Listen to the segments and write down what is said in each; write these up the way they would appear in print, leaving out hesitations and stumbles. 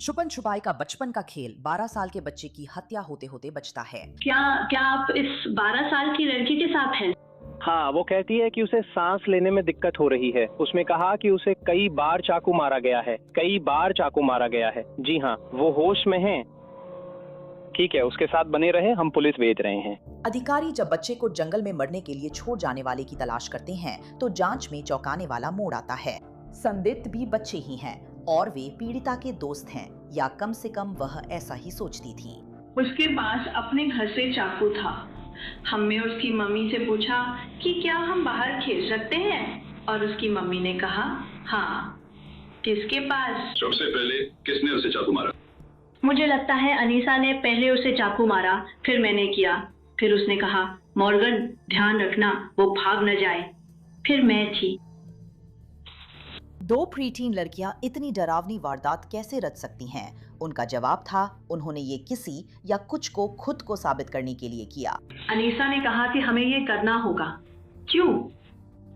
छुपन छुपाई का बचपन का खेल 12 साल के बच्चे की हत्या होते होते बचता है। क्या क्या आप इस 12 साल की लड़की के साथ हैं? हाँ, वो कहती है कि उसे सांस लेने में दिक्कत हो रही है। उसने कहा कि उसे कई बार चाकू मारा गया है, कई बार चाकू मारा गया है। जी हाँ, वो होश में हैं। ठीक है, उसके साथ बने रहे, हम पुलिस भेज रहे हैं। अधिकारी जब बच्चे को जंगल में मरने के लिए छोड़ जाने वाले की तलाश करते हैं तो जांच में चौंकाने वाला मोड़ आता है। संदिग्ध भी बच्चे ही हैं और वे पीड़िता के दोस्त हैं, या कम से कम वह ऐसा ही सोचती थी। उसके पास अपने घर से चाकू था। हमने उसकी मम्मी से पूछा कि क्या हम बाहर खेल सकते हैं, और उसकी मम्मी ने कहा हाँ। किसके पास? सबसे पहले किसने उसे चाकू मारा? मुझे लगता है अनीसा ने पहले उसे चाकू मारा, फिर मैंने किया। फिर उसने कहा मॉर्गन ध्यान रखना वो भाग न जाए। फिर मैं थी। दो प्रीटीन लड़कियां इतनी डरावनी वारदात कैसे रच सकती हैं? उनका जवाब था, उन्होंने ये किसी या कुछ को खुद को साबित करने के लिए किया। अनीसा ने कहा कि हमें ये करना होगा। क्यों?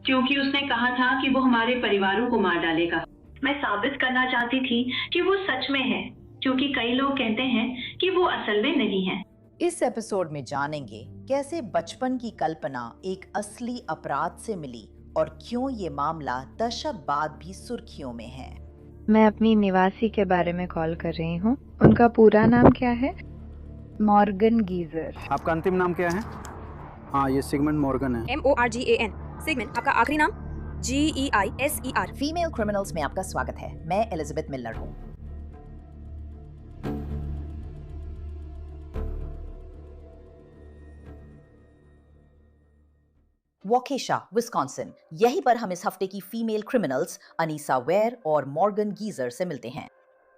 क्योंकि उसने कहा था कि वो हमारे परिवारों को मार डालेगा। मैं साबित करना चाहती थी कि वो सच में है, क्योंकि कई लोग कहते हैं कि वो असल में नहीं है। इस एपिसोड में जानेंगे कैसे बचपन की कल्पना एक असली अपराध से मिली और क्यों ये मामला दशक बाद भी सुर्खियों में है। मैं अपनी निवासी के बारे में कॉल कर रही हूँ। उनका पूरा नाम क्या है? Morgan geyser. आपका अंतिम नाम क्या है? हाँ, ये सिगमंड मॉर्गन है। MORGAN। सिगमंड। आपका आखिरी नाम? GEISER। फीमेल क्रिमिनल्स में आपका स्वागत है। मैं एलिजाबेथ मिलर हूँ। वॉकेशा, विस्कॉन्सिन, यहीं पर हम इस हफ्ते की फीमेल क्रिमिनल्स अनीसा वेयर और मॉर्गन गीजर से मिलते हैं।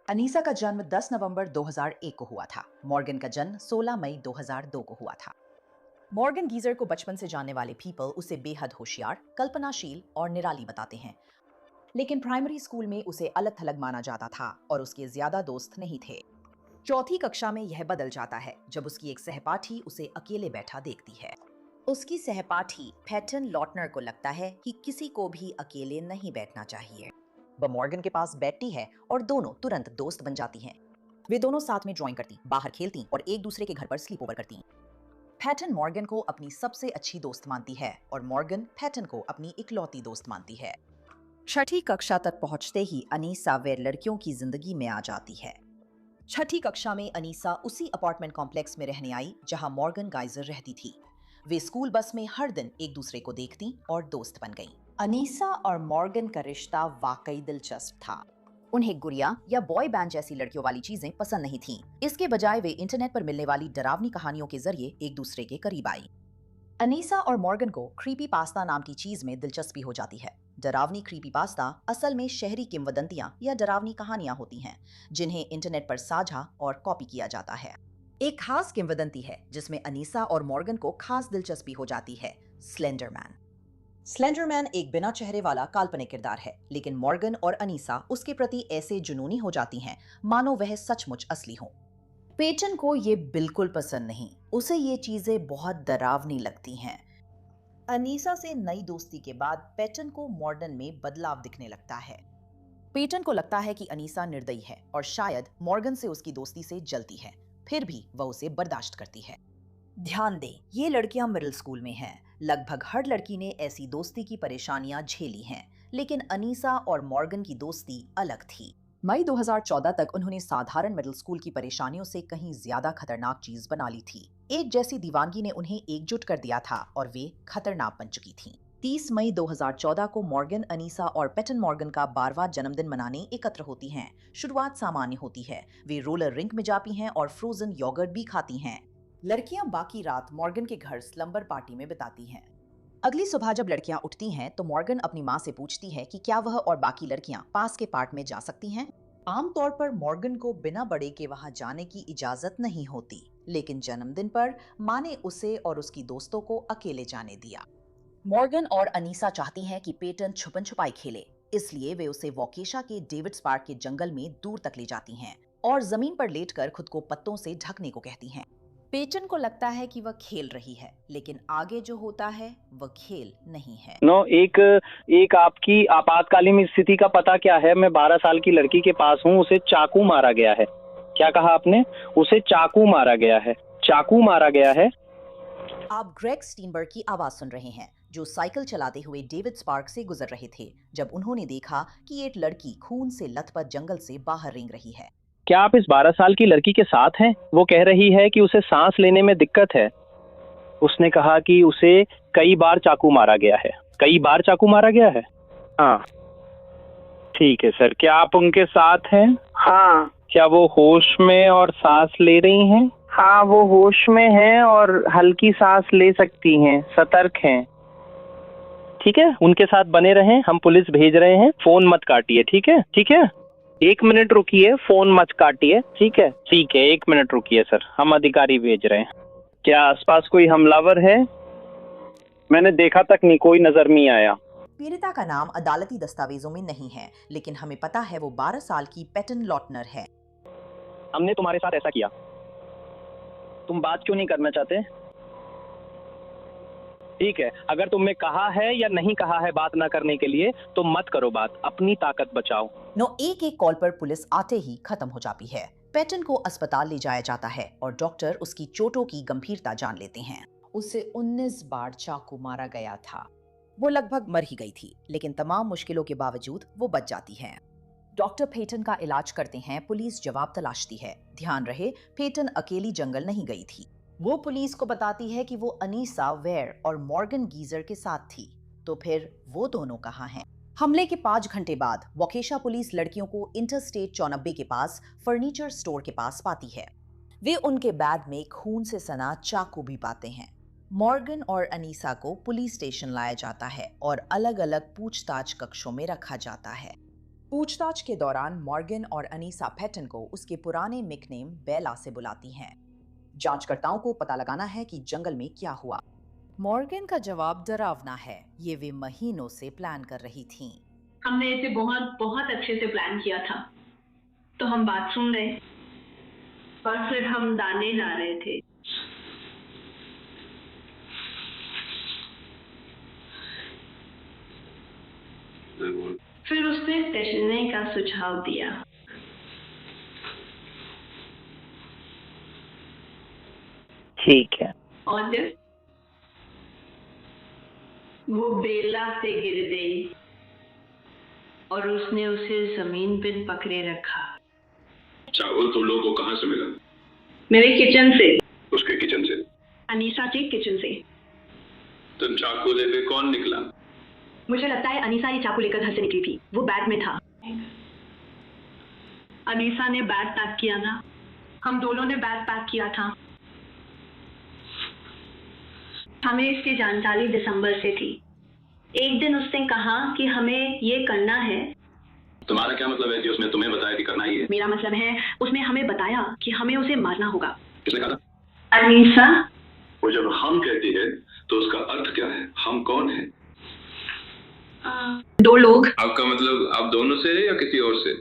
अनीसा का जन्म 10 नवंबर 2001 को हुआ था। मॉर्गन का जन्म 16 मई 2002 को हुआ था। मॉर्गन गीजर को बचपन से जानने वाले पीपल उसे बेहद होशियार, कल्पनाशील और निराली बताते हैं। लेकिन प्राइमरी स्कूल में उसे अलग थलग माना जाता था और उसके ज्यादा दोस्त नहीं थे। चौथी कक्षा में यह बदल जाता है जब उसकी एक सहपाठी उसे अकेले बैठा देखती है। उसकी सहपाठी पैटन लॉटनर को लगता है कि किसी को भी अकेले नहीं बैठना चाहिए। वह मॉर्गन के पास बैठती है और दोनों तुरंत दोस्त बन जाती हैं। वे दोनों साथ में ड्राइंग करती, बाहर खेलती और एक दूसरे के घर पर स्लीप ओवर करती। पैटन मॉर्गन को अपनी सबसे अच्छी दोस्त मानती है और मॉर्गन पैटन को अपनी इकलौती दोस्त मानती है। छठी कक्षा तक पहुंचते ही अनीसा वेयर लड़कियों की जिंदगी में आ जाती है। छठी कक्षा में अनीसा उसी अपार्टमेंट कॉम्प्लेक्स में रहने आई जहां मॉर्गन गाइजर रहती थी। वे स्कूल बस में हर दिन एक दूसरे को देखती और दोस्त बन गईं। अनीसा और मॉर्गन का रिश्ता वाकई दिलचस्प था। उन्हें गुड़िया या बॉय बैंड जैसी लड़कियों वाली चीजें पसंद नहीं थीं। इसके बजाय वे इंटरनेट पर मिलने वाली डरावनी कहानियों के जरिए एक दूसरे के करीब आई। अनीसा और मॉर्गन को क्रीपी पास्ता नाम की चीज में दिलचस्पी हो जाती है। डरावनी क्रीपी पास्ता असल में शहरी किंवदंतियां या डरावनी कहानियां होती हैं जिन्हें इंटरनेट पर साझा और कॉपी किया जाता है। एक खास किंवदंती है जिसमें अनीसा और मॉर्गन को खास दिलचस्पी हो जाती है, स्लेंडरमैन। स्लेंडरमैन एक बिना चेहरे वाला काल्पनिक किरदार है, लेकिन मॉर्गन और अनीसा उसके प्रति ऐसे जुनूनी हो जाती हैं मानो वह सचमुच असली हो। पेटन को ये बिल्कुल पसंद नहीं, उसे ये चीजें बहुत डरावनी लगती हैं। अनीसा से नई दोस्ती के बाद पेटन को मॉर्गन में बदलाव दिखने लगता है। पेटन को लगता है कि अनीसा निर्दयी है और शायद मॉर्गन से उसकी दोस्ती से जलती है, फिर भी वह उसे बर्दाश्त करती है। ध्यान दें, ये लड़कियां मिडिल स्कूल में हैं। लगभग हर लड़की ने ऐसी दोस्ती की परेशानियां झेली हैं, लेकिन अनीसा और मॉर्गन की दोस्ती अलग थी। मई 2014 तक उन्होंने साधारण मिडिल स्कूल की परेशानियों से कहीं ज्यादा खतरनाक चीज बना ली थी। एक जैसी दीवानगी ने उन्हें एकजुट कर दिया था और वे खतरनाक बन चुकी थीं। 30 मई 2014 को मॉर्गन, अनीसा और पैटन मॉर्गन का 12वां जन्मदिन मनाने एकत्र होती हैं। शुरुआत सामान्य होती है। वे रोलर रिंक में जाती हैं और फ्रोजन योगर्ट भी खाती हैं। लड़कियां बाकी रात मॉर्गन के घर स्लम्बर पार्टी में बिताती हैं। अगली सुबह जब लड़कियां उठती हैं तो मॉर्गन अपनी माँ से पूछती है कि क्या वह और बाकी लड़कियां पास के पार्क में जा सकती हैं। आमतौर पर मॉर्गन को बिना बड़े के वहां जाने की इजाजत नहीं होती, लेकिन जन्मदिन पर माँ ने उसे और उसकी दोस्तों को अकेले जाने दिया। मॉर्गन और अनीसा चाहती हैं कि पेटन छुपन छुपाई खेले, इसलिए वे उसे वॉकेशा के डेविड्स पार्क के जंगल में दूर तक ले जाती हैं और जमीन पर लेटकर खुद को पत्तों से ढकने को कहती हैं। पेटन को लगता है कि वह खेल रही है, लेकिन आगे जो होता है वह खेल नहीं है। एक आपकी आपातकालीन स्थिति का पता क्या है? मैं 12 साल की लड़की के पास हूँ, उसे चाकू मारा गया है। क्या कहा आपने? उसे चाकू मारा गया है। चाकू मारा गया है। आप ग्रेग स्टीनबर्ग की आवाज सुन रहे हैं, जो साइकिल चलाते हुए डेविड स्पार्क से गुजर रहे थे जब उन्होंने देखा कि एक लड़की खून से लथपथ जंगल से बाहर रेंग रही है। क्या आप इस 12 साल की लड़की के साथ हैं? वो कह रही है कि उसे सांस लेने में दिक्कत है। उसने कहा कि उसे कई बार चाकू मारा गया है। कई बार चाकू मारा गया है? हाँ, ठीक है सर। क्या आप उनके साथ हैं? हाँ। क्या वो होश में और सांस ले रही हैं? हाँ, वो होश में हैं और हल्की सांस ले सकती हैं, सतर्क हैं। ठीक है, उनके साथ बने रहें। हम पुलिस भेज रहे हैं। फोन मत काटिए, ठीक है? ठीक है, 1 मिनट रुकिए, फोन मत काटिए। ठीक है, ठीक है, 1 मिनट रुकिए सर, हम अधिकारी भेज रहे हैं। क्या आसपास कोई हमलावर है? मैंने देखा तक नहीं, कोई नजर नहीं आया। पीड़िता का नाम अदालती दस्तावेजों में नहीं है, लेकिन हमें पता है वो 12 साल की पेटन लॉटनर है। हमने तुम्हारे साथ ऐसा किया, तुम बात क्यों नहीं करना चाहते? ठीक है, अगर तुमने कहा है या नहीं कहा है बात ना करने के लिए, तो मत करो बात, अपनी ताकत बचाओ। एक कॉल पर पुलिस आते ही खत्म हो जाती है। पेटन को अस्पताल ले जाया जाता है और डॉक्टर उसकी चोटों की गंभीरता जान लेते हैं। उसे 19 बार चाकू मारा गया था। वो लगभग मर ही गई थी, लेकिन तमाम मुश्किलों के बावजूद वो बच जाती है। डॉक्टर पेटन का इलाज करते हैं, पुलिस जवाब तलाशती है। ध्यान रहे, पेटन अकेली जंगल नहीं गई थी। वो पुलिस को बताती है कि वो अनीसा वेयर और मॉर्गन गीजर के साथ थी। तो फिर वो दोनों कहाँ हैं? हमले के 5 घंटे बाद वोकेशा पुलिस लड़कियों को इंटरस्टेट 94 के पास फर्नीचर स्टोर के पास पाती है। वे उनके बैग में खून से सना चाकू भी पाते हैं। मॉर्गन और अनीसा को पुलिस स्टेशन लाया जाता है और अलग अलग पूछताछ कक्षों में रखा जाता है। पूछताछ के दौरान मॉर्गन और अनीसा पेटन को उसके पुराने निकनेम बेला से बुलाती हैं। जांचकर्ताओं को पता लगाना है कि जंगल में क्या हुआ। मॉर्गन का जवाब डरावना है। ये वे महीनों से प्लान कर रही थीं। हमने इसे बहुत बहुत अच्छे से प्लान किया था। तो हम बात सुन रहे और फिर हम दाने ला रहे थे। फिर उसने तैरने का सुझाव दिया। ठीक है। और जब वो बेला से गिर गई और उसने उसे जमीन पर पकड़े रखा। चावल तुम लोगों को कहाँ से मिला? मेरे किचन से। उसके किचन से? अनीसा के किचन से। तुम चाकू लेके कौन निकला? मुझे लगता है अनीसा ये चाकू लेकर घर से निकली थी। वो बैग में था। अनीसा ने बैग पैक किया ना, हम दोनों ने बैग पैक किया था। हमें इसकी जानकारी दिसंबर से थी। एक दिन उसने कहा कि हमें ये करना है। तुम्हारा क्या मतलब है कि उसने तुम्हें बताया कि करना ही है? मेरा मतलब है उसने हमें बताया कि हमें उसे मारना होगा। किसने कहा? अनीसा। वो जब हम कहती है तो उसका अर्थ क्या है? हम कौन है? 2 लोग। आपका मतलब आप दोनों से है या किसी और से?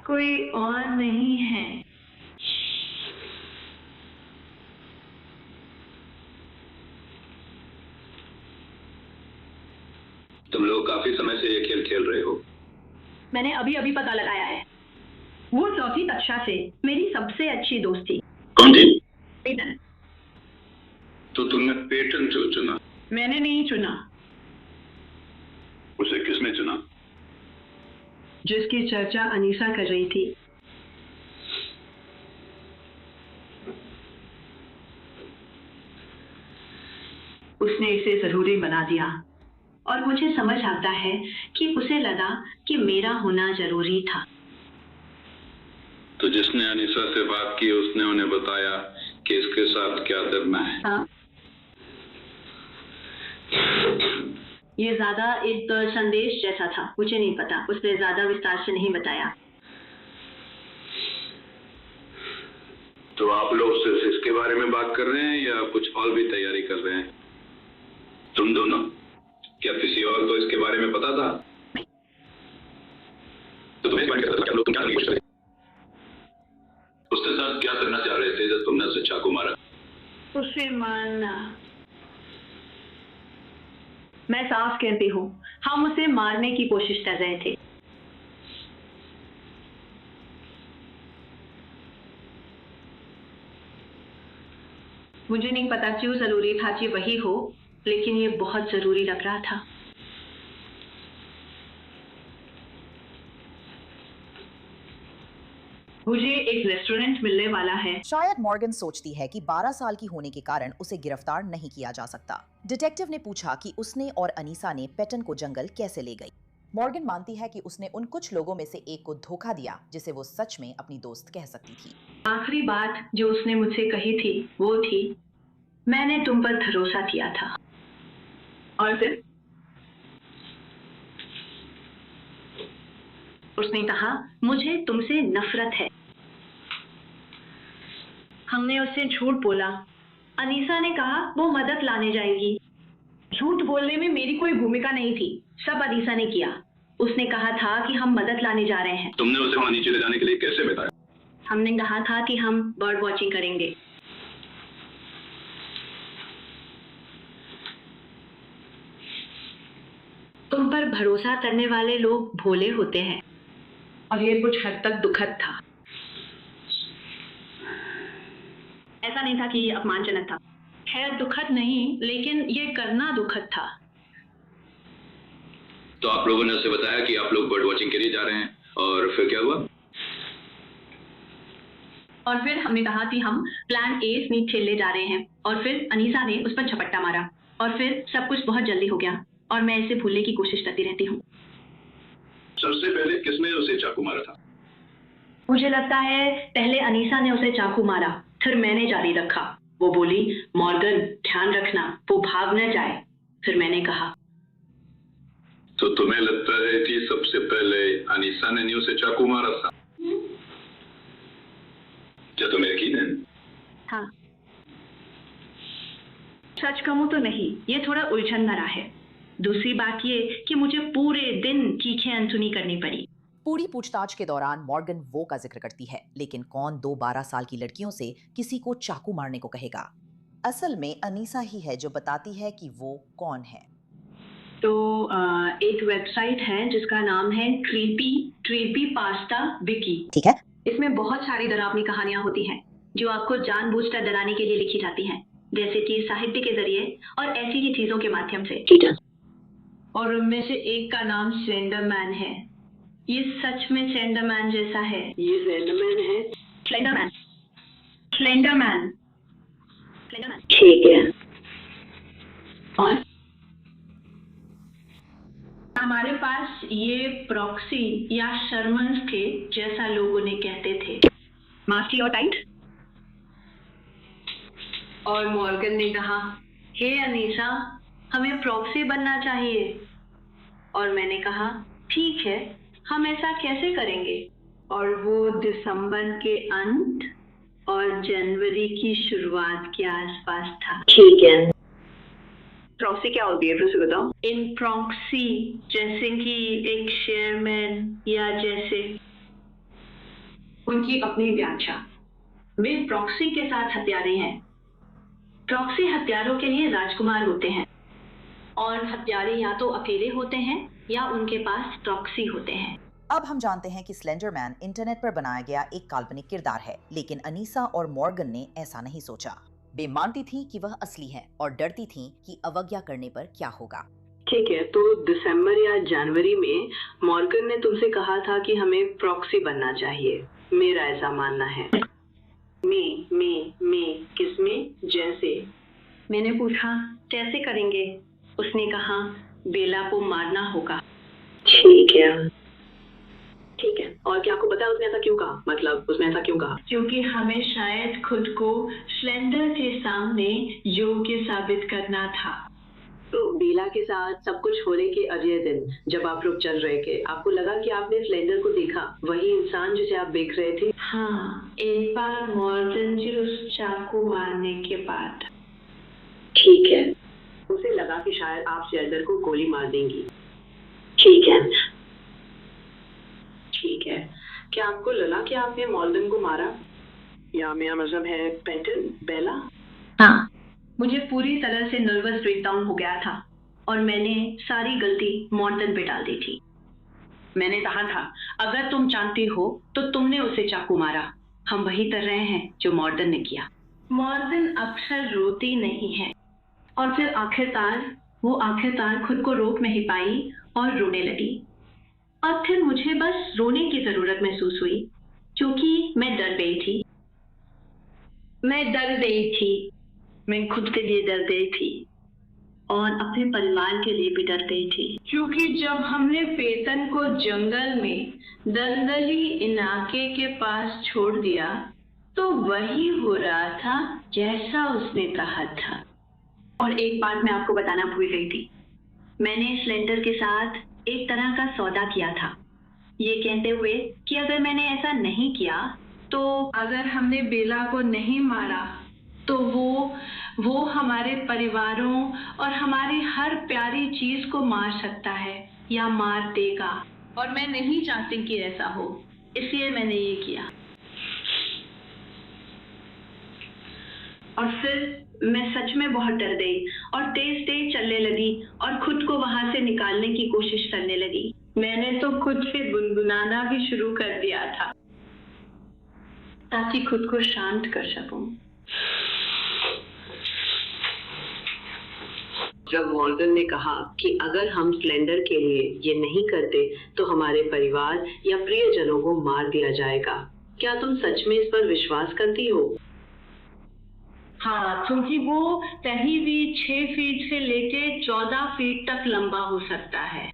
कोई और नहीं है। तुम लोग काफी समय से ये खेल खेल रहे हो। मैंने अभी अभी पता लगाया है। वो 4वीं कक्षा से मेरी सबसे अच्छी दोस्त थी। कौन थी? पेटन। तो तुमने पेटन क्यों चुना? मैंने नहीं चुना। उसे किसने चुना? जिसकी चर्चा अनीसा कर रही थी। उसने इसे जरूरी बना दिया और मुझे समझ आता है कि उसे लगा कि मेरा होना जरूरी था। तो जिसने अनीसा से बात की उसने उन्हें बताया कि इसके साथ क्या करना है। हाँ। ये ज्यादा एक संदेश जैसा था। मुझे नहीं पता, उसने ज्यादा विस्तार से नहीं बताया। तो आप लोग सिर्फ इसके बारे में बात कर रहे हैं या कुछ और भी तैयारी कर रहे हैं? तुम दोनों, क्या किसी और को इसके बारे में पता था? तो तुम्हें तुम क्या कोशिश उसके साथ क्या करना चाह रहे थे जब तुमने उसे चाकू मारा? उसे मारना। मैं साफ कहती हूँ, हम उसे मारने की कोशिश कर रहे थे। मुझे नहीं पता क्यों जरूरी था कि वही हो, लेकिन ये बहुत जरूरी लग रहा था। मुझे एक रेस्टोरेंट मिलने वाला है। शायद मॉर्गन सोचती है कि 12 साल की होने के कारण उसे गिरफ्तार नहीं किया जा सकता। डिटेक्टिव ने पूछा कि उसने और अनीसा ने पेटन को जंगल कैसे ले गई। मॉर्गन मानती है कि उसने उन कुछ लोगों में से एक को धोखा दिया जिसे वो सच में अपनी दोस्त कह सकती थी। आखिरी बात जो उसने मुझसे कही थी वो थी, मैंने तुम पर भरोसा किया था। और फिर उसने कहा, मुझे तुमसे नफरत है। हमने उससे झूठ बोला। अनीसा ने कहा वो मदद लाने जाएगी। झूठ बोलने में मेरी कोई भूमिका नहीं थी, सब अनीसा ने किया। उसने कहा था कि हम मदद लाने जा रहे हैं। तुमने उसे वहां नीचे ले जाने के लिए कैसे बताया? हमने कहा था कि हम बर्ड वॉचिंग करेंगे। तुम पर भरोसा करने वाले लोग भोले होते हैं, और ये कुछ हद तक दुखद था। ऐसा नहीं था कि ये अपमानजनक था। खैर दुखद नहीं, लेकिन ये करना दुखद था। तो आप लोगों ने उसे बताया कि आप लोग बर्ड वॉचिंग के लिए जा रहे हैं, और फिर क्या हुआ? और फिर हमने कहा कि हम प्लान ए स्नीक खेलने जा रहे हैं, और फिर अनीसा ने उस पर झपट्टा मारा, और फिर सब कुछ बहुत जल्दी हो गया, और मैं इसे भूलने की कोशिश करती रहती हूँ। सबसे पहले किसने उसे चाकू मारा था? मुझे लगता है पहले अनीसा ने उसे चाकू मारा, फिर मैंने जारी रखा। वो बोली, मॉर्गन ध्यान रखना वो भाग न जाए। फिर मैंने कहा। तो तुम्हें लगता है कि सबसे पहले अनीसा ने उसे चाकू मारा था? क्या तुम्हें यकीन है? हाँ। सच कहूं तो नहीं, ये थोड़ा उलझन भरा है। दूसरी बात ये कि मुझे पूरे दिन चीखें अनसुनी करनी पड़ी। पूरी पूछताछ के दौरान मॉर्गन वो का जिक्र करती है, लेकिन कौन 12 साल की लड़कियों से किसी को चाकू मारने को कहेगा? असल में अनीसा ही है जो बताती है कि वो कौन है। तो एक वेबसाइट है जिसका नाम है क्रीपी पास्ता विकी। ठीक है। इसमें बहुत सारी डरावनी कहानियां होती हैं जो आपको जानबूझकर डराने के लिए लिखी जाती हैं, जैसे कि साहित्य के जरिए और ऐसी ही चीजों के माध्यम से। और उनमें से एक का नाम स्लेंडरमैन है। ये सच में स्लेंडरमैन जैसा है। ये स्लेंडरमैन है। स्लेंडरमैन। ठीक है। और हमारे पास ये प्रॉक्सी या शर्मन्स थे, जैसा लोग उन्हें कहते थे। मास्टी और टाइट। और मॉर्गन ने कहा, हे अनीसा, हमें प्रॉक्सी बनना चाहिए। और मैंने कहा, ठीक है, हम ऐसा कैसे करेंगे? और वो दिसंबर के अंत और जनवरी की शुरुआत के आसपास था। ठीक है। प्रॉक्सी क्या होती है, फिर से बताओ। इन प्रॉक्सी जैसे कि एक शेयरमैन या जैसे उनकी अपनी व्याख्या। वे प्रॉक्सी के साथ हत्यारे हैं। प्रॉक्सी हत्यारों के लिए राजकुमार होते हैं, और हत्यारे या तो अकेले होते हैं या उनके पास प्रॉक्सी होते हैं। अब हम जानते हैं कि स्लेंडरमैन इंटरनेट पर बनाया गया एक काल्पनिक किरदार है, लेकिन अनीसा और मॉर्गन ने ऐसा नहीं सोचा। वे मानती थी कि वह असली है और डरती थी कि अवज्ञा करने पर क्या होगा। ठीक है, तो दिसंबर या जनवरी में मॉर्गन ने तुमसे कहा था कि हमें प्रॉक्सी बनना चाहिए। मेरा ऐसा मानना है। में किसमें? जैसे। मैंने पूछा कैसे करेंगे? उसने कहा बेला को मारना होगा। ठीक है। और क्या आपको पता है उसने ऐसा क्यों कहा? मतलब उसने ऐसा क्यों कहा? क्योंकि हमें शायद खुद को स्लेंडर के सामने योग्य साबित करना था। तो बेला के साथ सब कुछ होने के अगले दिन जब आप लोग चल रहे थे, आपको लगा कि आपने स्लेंडर को देखा, वही इंसान जिसे आप देख रहे थे? हाँ, एक बार मॉर्गन जी उस चाकू मारने के बाद। ठीक है। उसे लगा कि शायद आप स्लेंडर को गोली मार देंगी। ठीक है। क्या आपको लगा कि आपने मॉर्गन को मारा? या मेरा मतलब है पेटन, बेला? हाँ, मुझे पूरी तरह से नर्वस ब्रेकडाउन हो गया था और मैंने सारी गलती मॉर्गन पे डाल दी थी। मैंने कहा था अगर तुम जानती हो तो तुमने उसे चाकू मारा। हम वही कर रहे हैं जो मॉर्गन ने किया। मॉर्गन अक्सर रोती नहीं है और फिर आखिरकार खुद को रोक नहीं पाई और रोने लगी। और फिर मुझे बस रोने की जरूरत महसूस हुई क्योंकि मैं डर गई थी। मैं खुद के लिए डर गई थी और अपने परिवार के लिए भी डर गई थी, क्योंकि जब हमने पेतन को जंगल में दलदली इलाके के पास छोड़ दिया तो वही हो रहा था जैसा उसने कहा था। और एक बात मैं आपको बताना भूल गई थी। मैंने स्लेंडर के साथ एक तरह का सौदा किया था, ये कहते हुए कि अगर मैंने ऐसा नहीं किया तो अगर हमने बेला को नहीं मारा तो वो हमारे परिवारों और हमारी हर प्यारी चीज को मार सकता है या मार देगा, और मैं नहीं चाहती कि ऐसा हो, इसलिए मैंने ये किया। और फिर मैं सच में बहुत डर गई और तेज तेज चलने लगी और खुद को वहां से निकालने की कोशिश करने लगी। मैंने तो खुद से गुनगुनाना भी शुरू कर दिया था ताकि खुद को शांत कर सकूं। जब मॉर्गन ने कहा कि अगर हम स्लेंडर के लिए ये नहीं करते तो हमारे परिवार या प्रियजनों को मार दिया जाएगा, क्या तुम सच में इस पर विश्वास करती हो? हाँ, क्योंकि वो कहीं भी 6 फीट से लेके 14 फीट तक लंबा हो सकता है।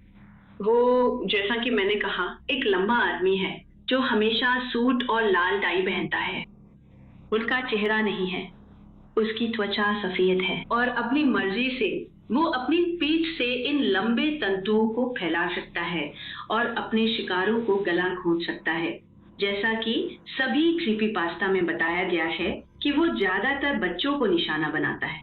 वो, जैसा कि मैंने कहा, एक लंबा आदमी है जो हमेशा सूट और लाल टाई पहनता है। उसका चेहरा नहीं है, उसकी त्वचा सफेद है और अपनी मर्जी से वो अपनी पीठ से इन लंबे तंतुओं को फैला सकता है और अपने शिकारों को गला घोंट सकता है। जैसा कि सभी क्रीपीपास्ता में बताया गया है कि वो ज्यादातर बच्चों को निशाना बनाता है।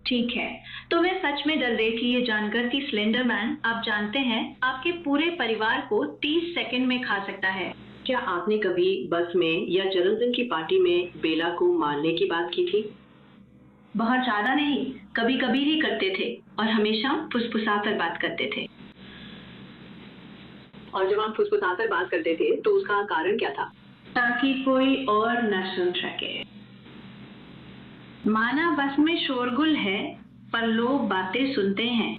ठीक है, तो मैं सच में डर गई थी ये जानकर कि स्लेंडरमैन, आप जानते हैं, आपके पूरे परिवार को 30 सेकंड में खा सकता है। क्या आपने कभी बस में या जन्मदिन की पार्टी में बेला को मारने की बात की थी? बहुत ज्यादा नहीं, कभी कभी ही करते थे और हमेशा फुसफुसाकर बात करते थे। और जब आप फुसफुसाकर बात करते थे तो उसका कारण क्या था? ताकि कोई और न सुन सके। माना बस में शोरगुल है पर लोग बातें सुनते हैं।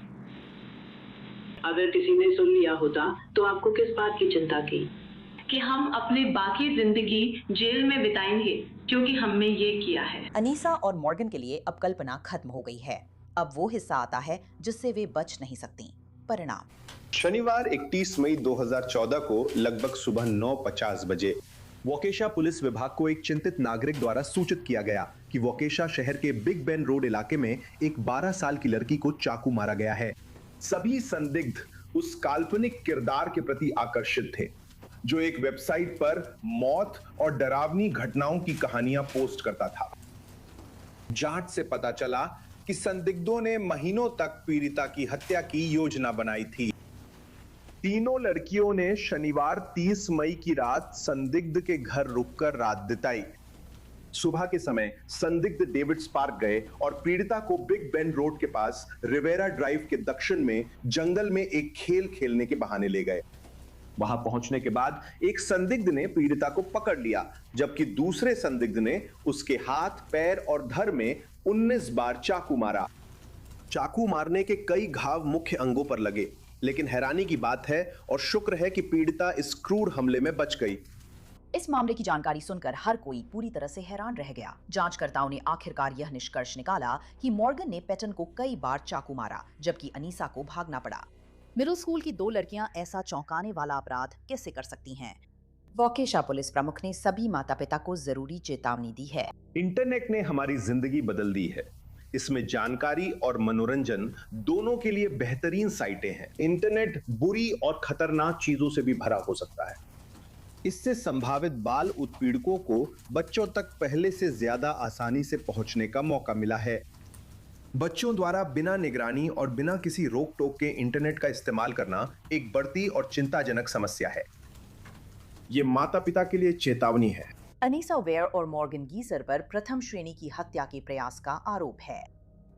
अगर किसी ने सुन लिया होता तो आपको किस बात की चिंता की? कि हम अपनी बाकी जिंदगी जेल में बिताएंगे क्योंकि हमने ये किया है। अनीसा और मॉर्गन के लिए अब कल्पना खत्म हो गई है। अब वो हिस्सा आता है जिससे वे बच नहीं सकती। परिणाम। शनिवार 31 मई 2014 को लगभग सुबह 9:50 बजे वोकेशा पुलिस विभाग को एक चिंतित नागरिक द्वारा सूचित किया गया कि वोकेशा शहर के बिग बेन रोड इलाके में एक 12 साल की लड़की को चाकू मारा गया है। सभी संदिग्ध उस काल्पनिक किरदार के प्रति आकर्षित थे जो एक वेबसाइट पर मौत और डरावनी घटनाओं की कहानियां पोस्ट करता था। जांच से पता चला कि संदिग्धों ने महीनों तक पीड़िता की हत्या की योजना बनाई थी। तीनों लड़कियों ने शनिवार 30 मई की रात संदिग्ध के घर रुककर रात बिताई। सुबह के समय संदिग्ध डेविड्स पार्क गए और पीड़िता को बिग बेन रोड के पास रिवेरा ड्राइव के दक्षिण में जंगल में एक खेल खेलने के बहाने ले गए। वहां पहुंचने के बाद एक संदिग्ध ने पीड़िता को पकड़ लिया, जबकि दूसरे संदिग्ध ने उसके हाथ, पैर और धड़ में 19 बार चाकू मारा। चाकू मारने के कई घाव मुख्य अंगों पर लगे, लेकिन हैरानी की बात है और शुक्र है कि पीड़िता इस क्रूर हमले में बच गई। इस मामले की जानकारी सुनकर हर कोई पूरी तरह से हैरान रह गया। जांचकर्ताओं ने आखिरकार यह निष्कर्ष निकाला कि मॉर्गन ने पैटन को कई बार चाकू मारा, जबकि अनीसा को भागना पड़ा। मिडिल स्कूल की 2 लड़कियां ऐसा चौंकाने वाला अपराध कैसे कर सकती हैं? वोकेशा पुलिस प्रमुख ने सभी माता पिता को जरूरी चेतावनी दी है। इंटरनेट ने हमारी जिंदगी बदल दी है। इसमें जानकारी और मनोरंजन दोनों के लिए बेहतरीन साइटें हैं। इंटरनेट बुरी और खतरनाक चीजों से भी भरा हो सकता है। इससे संभावित बाल उत्पीड़कों को बच्चों तक पहले से ज्यादा आसानी से पहुंचने का मौका मिला है। बच्चों द्वारा बिना निगरानी और बिना किसी रोक टोक के इंटरनेट का इस्तेमाल करना एक बढ़ती और चिंताजनक समस्या है। ये माता पिता के लिए चेतावनी है। अनीसा वेयर और मॉर्गन गीजर पर प्रथम श्रेणी की हत्या के प्रयास का आरोप है।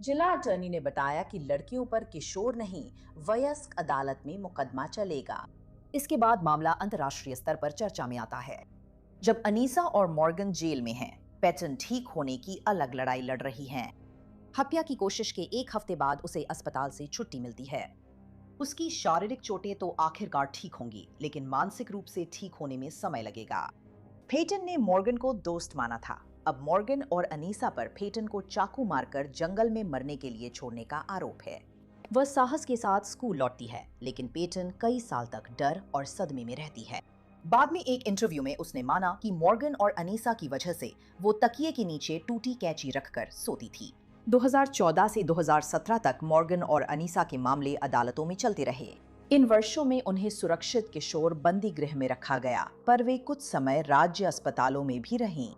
जिला अटॉर्नी ने बताया कि लड़कियों पर किशोर नहीं वयस्क अदालत में मुकदमा चलेगा। इसके बाद मामला अंतर्राष्ट्रीय स्तर पर चर्चा में आता है। जब अनीसा और मॉर्गन जेल में हैं, पैटन ठीक होने की अलग लड़ाई लड़ रही हैं। हत्या की कोशिश के एक हफ्ते बाद उसे अस्पताल से छुट्टी मिलती है। उसकी शारीरिक चोटें तो आखिरकार ठीक होंगी, लेकिन मानसिक रूप से ठीक होने में समय लगेगा। पेटन ने मॉर्गन को दोस्त माना था। अब मॉर्गन और अनीसा पर पेटन को चाकू मारकर जंगल में मरने के लिए छोड़ने का आरोप है। वह साहस के साथ स्कूल लौटती है, लेकिन पेटन कई साल तक डर और सदमे में रहती है। बाद में एक इंटरव्यू में उसने माना कि मॉर्गन और अनीसा की वजह से वो तकिए के नीचे टूटी कैंची रखकर सोती थी। 2014 से 2017 तक मॉर्गन और अनीसा के मामले अदालतों में चलते रहे। इन वर्षों में उन्हें सुरक्षित किशोर बंदी गृह में रखा गया, पर वे कुछ समय राज्य अस्पतालों में भी रहीं।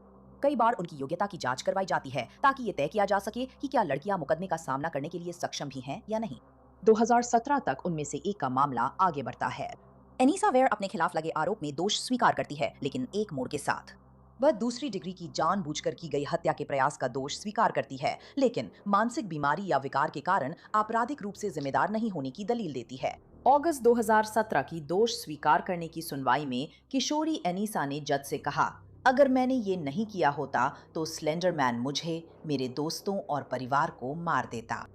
कई बार उनकी योग्यता की जांच करवाई जाती है ताकि ये तय किया जा सके कि क्या लड़कियां मुकदमे का सामना करने के लिए सक्षम भी हैं या नहीं। 2017 तक उनमें से एक का मामला आगे बढ़ता है। अनीसा वेयर अपने खिलाफ लगे आरोप में दोष स्वीकार करती है, लेकिन एक मोड़ के साथ। वह दूसरी डिग्री की जानबूझकर की गई हत्या के प्रयास का दोष स्वीकार करती है, लेकिन मानसिक बीमारी या विकार के कारण आपराधिक रूप से जिम्मेदार नहीं होने की दलील देती है। अगस्त 2017 की दोष स्वीकार करने की सुनवाई में किशोरी अनीसा ने जज से कहा, अगर मैंने ये नहीं किया होता तो स्लेंडरमैन मुझे, मेरे दोस्तों और परिवार को मार देता।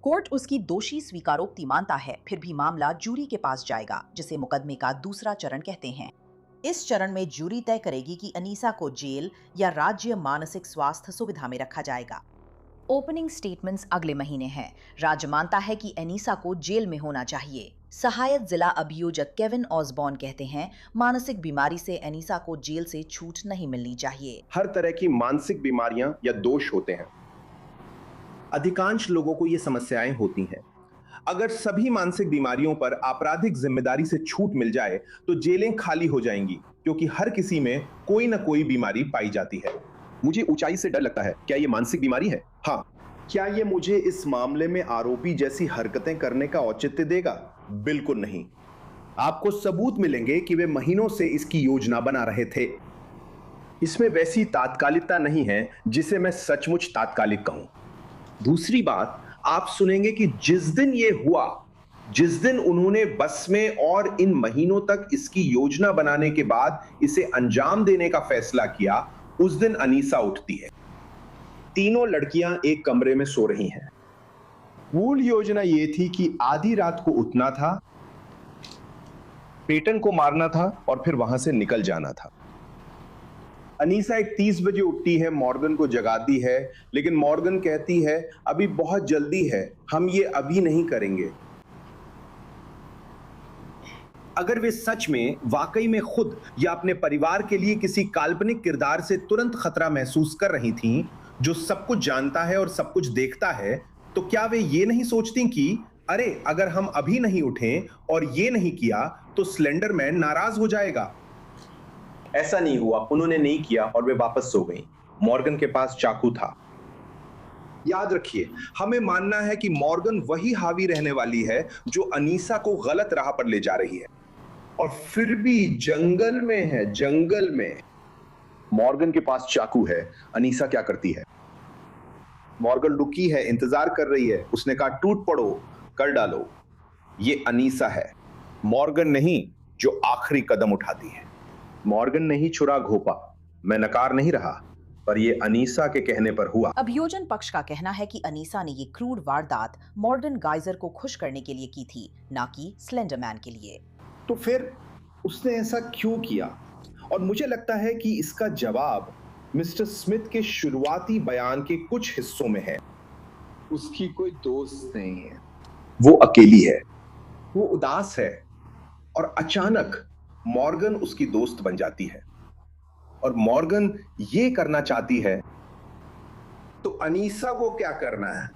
कोर्ट उसकी दोषी स्वीकारोक्ति मानता है, फिर भी मामला जूरी के पास जाएगा, जिसे मुकदमे का दूसरा चरण कहते हैं। इस चरण में जूरी तय करेगी कि अनीसा को जेल या राज्य मानसिक स्वास्थ्य सुविधा में रखा जाएगा। ओपनिंग स्टेटमेंट्स अगले महीने हैं। राज्य मानता है कि अनीसा को जेल में होना चाहिए। सहायक जिला अभियोजक केविन ऑसबॉर्न कहते हैं, मानसिक बीमारी से अनीसा को जेल से छूट नहीं मिलनी चाहिए। हर तरह की मानसिक बीमारियां या दोष होते हैं। अधिकांश लोगों को ये समस्याएं होती हैं। अगर सभी मानसिक बीमारियों पर आपराधिक जिम्मेदारी से छूट मिल जाए तो जेलें खाली हो जाएंगी, क्योंकि हर किसी में कोई ना कोई बीमारी पाई जाती है। मुझे ऊंचाई से डर लगता है। क्या ये मानसिक बीमारी है? हाँ। क्या ये मुझे इस मामले में आरोपी जैसी हरकतें करने का औचित्य देगा? बिल्कुल नहीं। आपको सबूत मिलेंगे कि वे महीनों से इसकी योजना बना रहे थे। इसमें वैसी तात्कालिकता नहीं है जिसे मैं सचमुच तात्कालिक कहूं। दूसरी बात, आप सुनेंगे कि जिस दिन ये हुआ, जिस दिन उन्होंने बस में और इन महीनों तक इसकी योजना बनाने के बाद इसे अंजाम देने का फैसला किया, उस दिन अनीसा उठती है। तीनों लड़कियां एक कमरे में सो रही हैं। मूल योजना यह थी कि आधी रात को उठना था, पेटन को मारना था और फिर वहां से निकल जाना था। अनीसा 30 बजे उठती है, मॉर्गन को जगाती है, लेकिन मॉर्गन कहती है अभी बहुत जल्दी है, हम ये अभी नहीं करेंगे। अगर वे सच में वाकई में खुद या अपने परिवार के लिए किसी काल्पनिक किरदार से तुरंत खतरा महसूस कर रही थीं, जो सब कुछ जानता है और सब कुछ देखता है, तो क्या वे ये नहीं सोचती कि अरे अगर हम अभी नहीं उठें और ये नहीं किया तो स्लेंडरमैन नाराज हो जाएगा। ऐसा नहीं हुआ, उन्होंने नहीं किया और वे वापस सो गईं। मॉर्गन के पास चाकू था। याद रखिए, हमें मानना है कि मॉर्गन वही हावी रहने वाली है जो अनीसा को गलत राह पर ले जा रही है, और फिर भी जंगल में है। जंगल में मॉर्गन के पास चाकू है। अनीसा क्या करती है? मॉर्गन रुकी है, इंतजार कर रही है। उसने कहा टूट पड़ो, कर डालो। ये अनीसा है, मॉर्गन नहीं जो आखिरी कदम उठाती है। मॉर्गन नहीं छुरा घोपा, मैं नकार नहीं रहा, पर ये अनीसा के कहने पर हुआ। अभियोजन पक्ष का कहना है कि अनीसा ने ये क्रूर वारदात मॉर्गन गाइजर को खुश करने के लिए की थी, ना कि स्लेंडरमैन के लिए। तो फिर उसने ऐसा क्यों किया? और मुझे लगता है कि इसका जवाब मिस्टर स्मिथ के शुरुआती बयान के कुछ हिस्सों में है। उसकी कोई दोस्त नहीं है, वो अकेली है, वो उदास है, और अचानक मॉर्गन उसकी दोस्त बन जाती है, और मॉर्गन ये करना चाहती है। तो अनीसा को क्या करना है?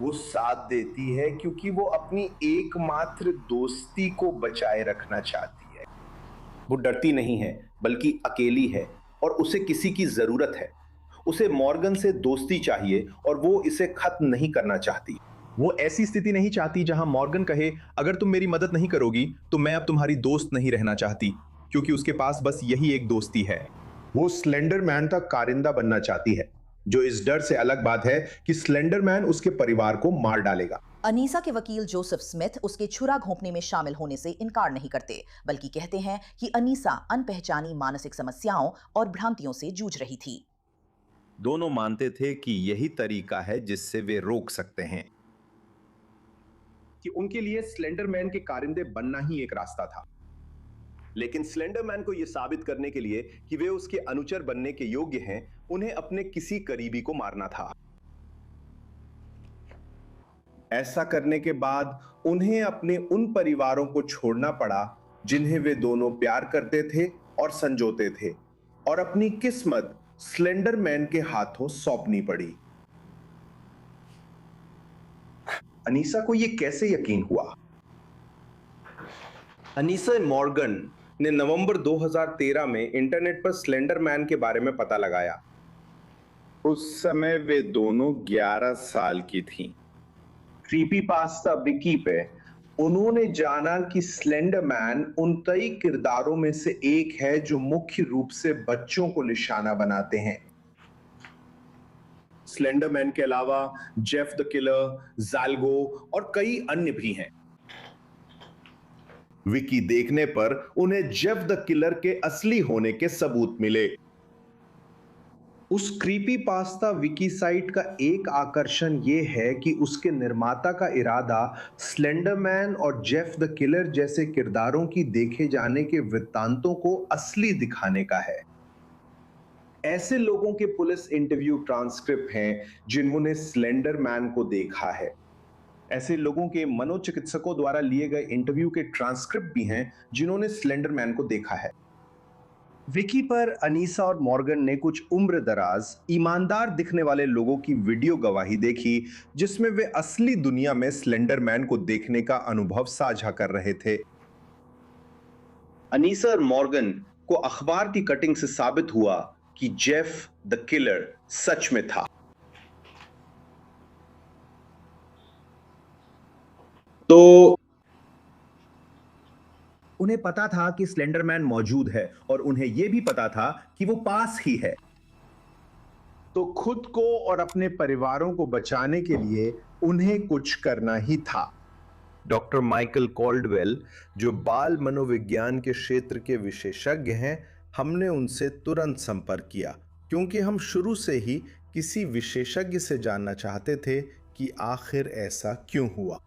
वो साथ देती है क्योंकि वो अपनी एकमात्र दोस्ती को बचाए रखना चाहती है। वो डरती नहीं है, बल्कि अकेली है, और उसे किसी की जरूरत है। उसे मॉर्गन से दोस्ती चाहिए और वो इसे खत्म नहीं करना चाहती। वो ऐसी स्थिति नहीं चाहती जहां मॉर्गन कहे अगर तुम मेरी मदद नहीं करोगी तो मैं अब तुम्हारी दोस्त नहीं रहना चाहती, क्योंकि उसके पास बस यही एक दोस्ती है। वो स्लेंडर मैन का कारिंदा बनना चाहती है, जो इस डर से अलग बात है कि स्लेंडर मैन उसके परिवार को मार डालेगा। अनीसा के वकील जोसेफ स्मिथ उसके छुरा घोंपने में शामिल होने से इनकार नहीं करते, बल्कि कहते हैं कि अनीसा अनपहचानी मानसिक समस्याओं और भ्रांतियों से जूझ रही थी। दोनों मानते थे कि यही तरीका है जिससे वे रोक सकते हैं, कि उनके लिए स्लेंडर मैन के कारिंदे बनना ही एक रास्ता था। लेकिन स्लेंडर मैन को यह साबित करने के लिए कि वे उसके अनुचर बनने के योग्य हैं, उन्हें अपने किसी करीबी को मारना था। ऐसा करने के बाद उन्हें अपने उन परिवारों को छोड़ना पड़ा जिन्हें वे दोनों प्यार करते थे और संजोते थे, और अपनी किस्मत स्लेंडर मैन के हाथों सौंपनी पड़ी। अनीसा को यह कैसे यकीन हुआ? अनीसा मॉर्गन ने नवंबर 2013 में इंटरनेट पर स्लेंडर मैन के बारे में पता लगाया। उस समय वे दोनों 11 साल की थीं। क्रीपीपास्ता विकी पे उन्होंने जाना कि स्लेंडर मैन उन कई किरदारों में से एक है जो मुख्य रूप से बच्चों को निशाना बनाते हैं। स्लेंडर मैन के अलावा जेफ द किलर, ज़ाल्गो और कई अन्य भी हैं। विकी देखने पर उन्हें जेफ द किलर के असली होने के सबूत मिले। उस क्रीपीपास्ता विकी साइट का एक आकर्षण यह है कि उसके निर्माता का इरादा स्लेंडरमैन और जेफ द किलर जैसे किरदारों की देखे जाने के वृत्तांतों को असली दिखाने का है। ऐसे लोगों के पुलिस इंटरव्यू ट्रांसक्रिप्ट हैं जिन्होंने स्लेंडर मैन को देखा है। ऐसे लोगों के मनोचिकित्सकों द्वारा लिए गए इंटरव्यू के ट्रांसक्रिप्ट भी हैं जिन्होंने स्लेंडर मैन को देखा है। विकी पर अनीसा और मॉर्गन ने कुछ उम्र दराज, ईमानदार दिखने वाले लोगों की वीडियो गवाही देखी जिसमें वे असली दुनिया में स्लेंडर मैन को देखने का अनुभव साझा कर रहे थे। अनीसा और मॉर्गन को अखबार की कटिंग से साबित हुआ कि जेफ द किलर सच में था। तो उन्हें पता था कि स्लेंडर मैन मौजूद है और उन्हें यह भी पता था कि वो पास ही है। तो खुद को और अपने परिवारों को बचाने के लिए उन्हें कुछ करना ही था। डॉक्टर माइकल कॉल्डवेल, जो बाल मनोविज्ञान के क्षेत्र के विशेषज्ञ हैं, हमने उनसे तुरंत संपर्क किया क्योंकि हम शुरू से ही किसी विशेषज्ञ से जानना चाहते थे कि आखिर ऐसा क्यों हुआ।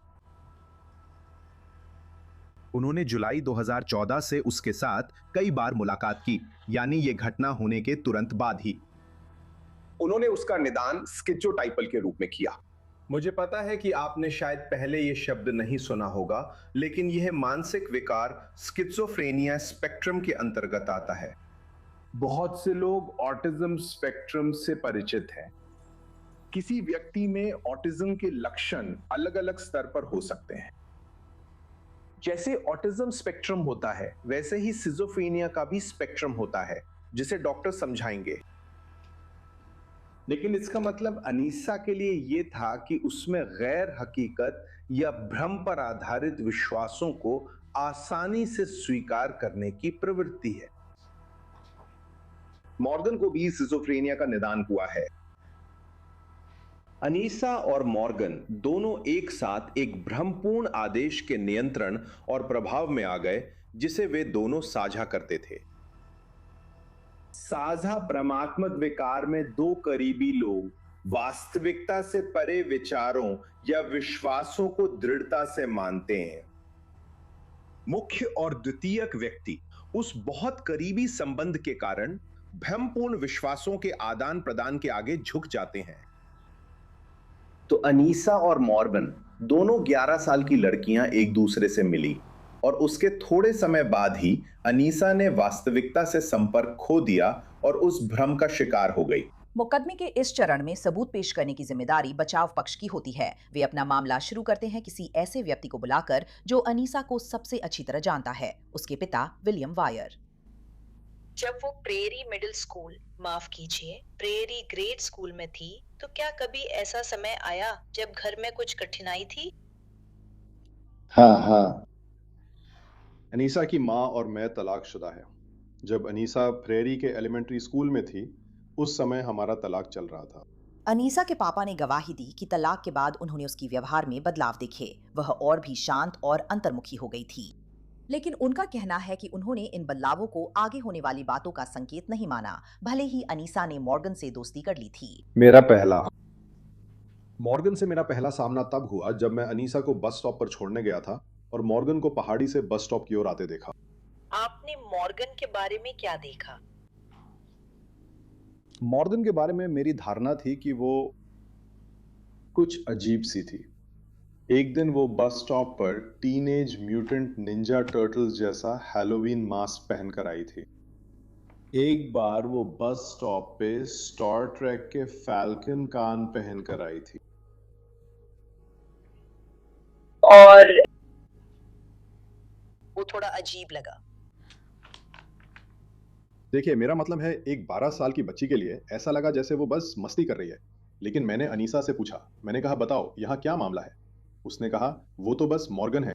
उन्होंने जुलाई 2014 से उसके साथ कई बार मुलाकात की, यानी यह घटना होने के तुरंत बाद ही। उन्होंने उसका निदान स्किज़ोटाइपल के रूप में किया। मुझे पता है कि आपने शायद पहले यह शब्द नहीं सुना होगा, लेकिन यह मानसिक विकार स्किज़ोफ्रेनिया स्पेक्ट्रम के अंतर्गत आता है। बहुत से लोग ऑटिज्म स्पेक्ट्रम से परिचित हैं। किसी व्यक्ति में ऑटिज्म के लक्षण अलग अलग स्तर पर हो सकते हैं। जैसे ऑटिज्म स्पेक्ट्रम होता है, वैसे ही सिज़ोफ्रेनिया का भी स्पेक्ट्रम होता है, जिसे डॉक्टर समझाएंगे। लेकिन इसका मतलब अनीसा के लिए यह था कि उसमें गैर हकीकत या भ्रम पर आधारित विश्वासों को आसानी से स्वीकार करने की प्रवृत्ति है। मॉर्गन को भी सिज़ोफ्रेनिया का निदान हुआ है। अनीसा और मॉर्गन दोनों एक साथ एक भ्रमपूर्ण आदेश के नियंत्रण और प्रभाव में आ गए जिसे वे दोनों साझा करते थे। साझा भ्रमात्मक विकार में दो करीबी लोग वास्तविकता से परे विचारों या विश्वासों को दृढ़ता से मानते हैं। मुख्य और द्वितीयक व्यक्ति उस बहुत करीबी संबंध के कारण भ्रमपूर्ण विश्वासों के आदान प्रदान के आगे झुक जाते हैं। तो अनीसा और मॉर्गन दोनों 11 साल की लड़कियां एक दूसरे से मिली और उसके थोड़े समय बाद ही अनीसा ने वास्तविकता से संपर्क खो दिया और उस भ्रम का शिकार हो गई। मुकदमे के इस चरण में सबूत पेश करने की जिम्मेदारी बचाव पक्ष की होती है। वे अपना मामला शुरू करते हैं किसी ऐसे व्यक्ति को बुलाकर जो अनीसा को सबसे अच्छी तरह जानता है, उसके पिता विलियम वायर। जब वो प्रेरी मिडिल स्कूल, माफ कीजिए प्रेरी ग्रेड स्कूल में थी, तो क्या कभी ऐसा समय आया जब घर में कुछ कठिनाई थी? हाँ। अनीसा की माँ और मैं तलाकशुदा है। जब अनीसा प्रेरी के एलिमेंट्री स्कूल में थी, उस समय हमारा तलाक चल रहा था। अनीसा के पापा ने गवाही दी कि तलाक के बाद उन्होंने उसकी व्यवहार में बदलाव देखे। वह और भी शांत और अंतर्मुखी हो गई थी। लेकिन उनका कहना है कि उन्होंने इन बदलावों को आगे होने वाली बातों का संकेत नहीं माना, भले ही अनीसा ने मॉर्गन से दोस्ती कर ली थी। मॉर्गन से मेरा पहला सामना तब हुआ जब मैं अनीसा को बस स्टॉप पर छोड़ने गया था और मॉर्गन को पहाड़ी से बस स्टॉप की ओर आते देखा। आपने मॉर्गन के बारे में क्या देखा? मॉर्गन के बारे में मेरी धारणा थी कि वो कुछ अजीब सी थी। एक दिन वो बस स्टॉप पर टीनेज म्यूटेंट निंजा टर्टल्स जैसा हैलोवीन मास्क पहनकर आई थी। एक बार वो बस स्टॉप पे स्टार ट्रेक के फैल्कन कान पहनकर आई थी। और वो थोड़ा अजीब लगा। देखिए, मेरा मतलब है एक 12 साल की बच्ची के लिए ऐसा लगा जैसे वो बस मस्ती कर रही है। लेकिन मैंने अनीसा से पूछा, मैंने कहा बताओ यहाँ क्या मामला है? उसने कहा वो तो बस मॉर्गन है।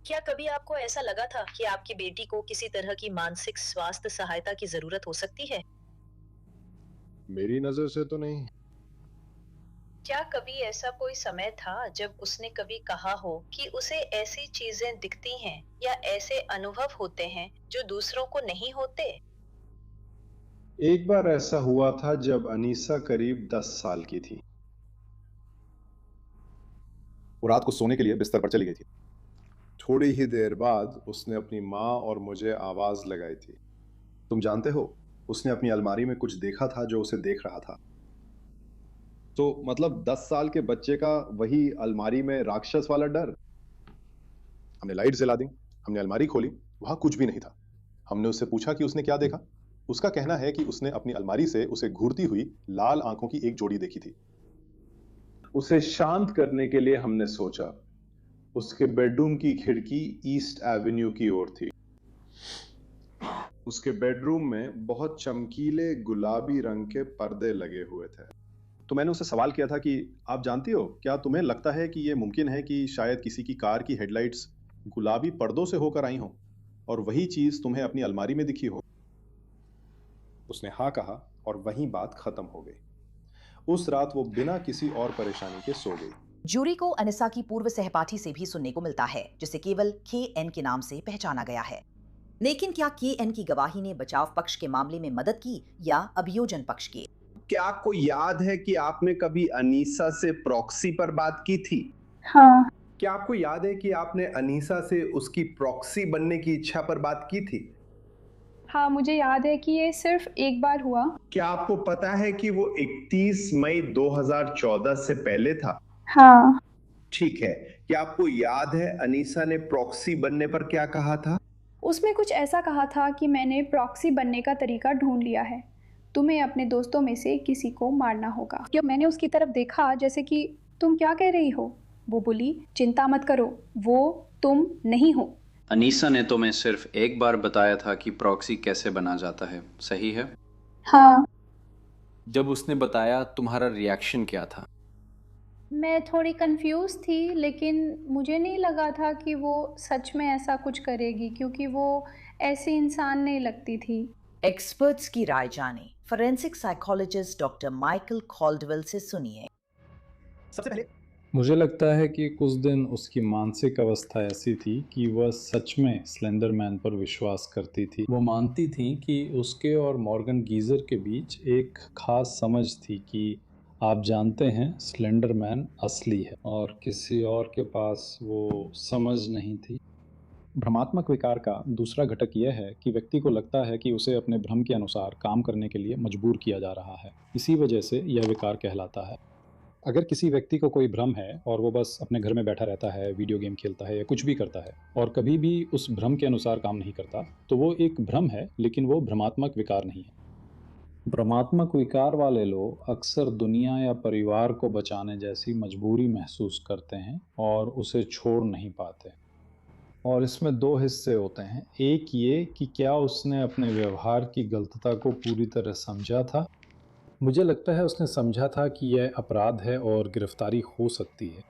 क्या कभी आपको ऐसा लगा था कि आपकी बेटी को किसी तरह की मानसिक स्वास्थ्य सहायता की जरूरत हो सकती है? मेरी नजर से तो नहीं। क्या कभी ऐसा कोई समय था जब उसने कभी कहा हो कि उसे ऐसी चीजें दिखती हैं या ऐसे अनुभव होते हैं जो दूसरों को नहीं होते? एक बार ऐसा हुआ था जब अनीसा करीब 10 साल की थी। वो रात को सोने के लिए बिस्तर पर चली गई थी। थोड़ी ही देर बाद उसने अपनी माँ और मुझे आवाज लगाई थी। तुम जानते हो, उसने अपनी अलमारी में कुछ देखा था जो उसे देख रहा था। तो मतलब 10 साल के बच्चे का वही अलमारी में राक्षस वाला डर। हमने लाइट जला दी, हमने अलमारी खोली, वहां कुछ भी नहीं था। हमने उससे पूछा कि उसने क्या देखा। उसका कहना है कि उसने अपनी अलमारी से उसे घूरती हुई लाल आंखों की एक जोड़ी देखी थी। उसे शांत करने के लिए हमने सोचा। उसके बेडरूम की खिड़की ईस्ट एवेन्यू की ओर थी। उसके बेडरूम में बहुत चमकीले गुलाबी रंग के पर्दे लगे हुए थे। तो मैंने उससे सवाल किया था कि आप जानती हो, क्या तुम्हें लगता है कि यह मुमकिन है कि शायद किसी की कार की हेडलाइट्स गुलाबी पर्दों से होकर आई हों और वही चीज तुम्हें अपनी अलमारी में दिखी हो? उसने हाँ कहा और वहीं बात खत्म हो गई। उस रात वो बिना किसी और परेशानी के सो गई। जूरी को अनीसा की पूर्व सहपाठी से भी सुनने को मिलता है, जिसे केवल KN के नाम से पहचाना गया है। लेकिन क्या KN की गवाही ने बचाव पक्ष के मामले में मदद की या अभियोजन पक्ष की? क्या आपको याद है कि आपने कभी अनीसा से प्रॉक्सी पर बात की थी? हाँ। क्या आपको याद है कि आपने अनीसा से उसकी प्रॉक्सी बनने की इच्छा पर बात की थी? हाँ, मुझे याद है कि ये सिर्फ एक बार हुआ। क्या आपको पता है कि वो 31 मई 2014 से पहले था? हाँ। ठीक है। क्या आपको याद है अनीसा ने प्रॉक्सी बनने पर क्या कहा था? उसमें कुछ ऐसा कहा था कि मैंने प्रॉक्सी बनने का तरीका ढूंढ लिया है, तुम्हें अपने दोस्तों में से किसी को मारना होगा। जब मैंने उसकी तरफ देखा जैसे कि तुम क्या कह रही हो, वो बोली चिंता मत करो, वो तुम नहीं हो। अनीसा ने तुम्हें सिर्फ एक बार बताया था कि प्रॉक्सी कैसे बना जाता है, सही है? हाँ। जब उसने बताया तुम्हारा रिएक्शन क्या था? मैं थोड़ी कंफ्यूज थी, लेकिन मुझे नहीं लगा था कि वो सच में ऐसा कुछ करेगी, क्योंकि वो ऐसी इंसान नहीं लगती थी। एक्सपर्ट्स की राय जाने। Forensic psychologist doctor Michael Caldwell से सुनिए। सबसे पहले मुझे लगता है कि कुछ दिन उसकी मानसिक अवस्था ऐसी थी कि वह सच में स्लेंडर मैन पर विश्वास करती थी। वो मानती थी कि उसके और मॉर्गन गीजर के बीच एक खास समझ थी कि आप जानते हैं स्लेंडर मैन असली है, और किसी और के पास वो समझ नहीं थी। भ्रमात्मक विकार का दूसरा घटक यह है कि व्यक्ति को लगता है कि उसे अपने भ्रम के अनुसार काम करने के लिए मजबूर किया जा रहा है। इसी वजह से यह विकार कहलाता है। अगर किसी व्यक्ति को कोई भ्रम है और वो बस अपने घर में बैठा रहता है, वीडियो गेम खेलता है या कुछ भी करता है और कभी भी उस भ्रम के अनुसार काम नहीं करता, तो वो एक भ्रम है, लेकिन वो भ्रमात्मक विकार नहीं है। भ्रमात्मक विकार वाले लोग अक्सर दुनिया या परिवार को बचाने जैसी मजबूरी महसूस करते हैं और उसे छोड़ नहीं पाते। और इसमें दो हिस्से होते हैं। एक ये कि क्या उसने अपने व्यवहार की गलतता को पूरी तरह समझा था। मुझे लगता है उसने समझा था कि यह अपराध है और गिरफ्तारी हो सकती है,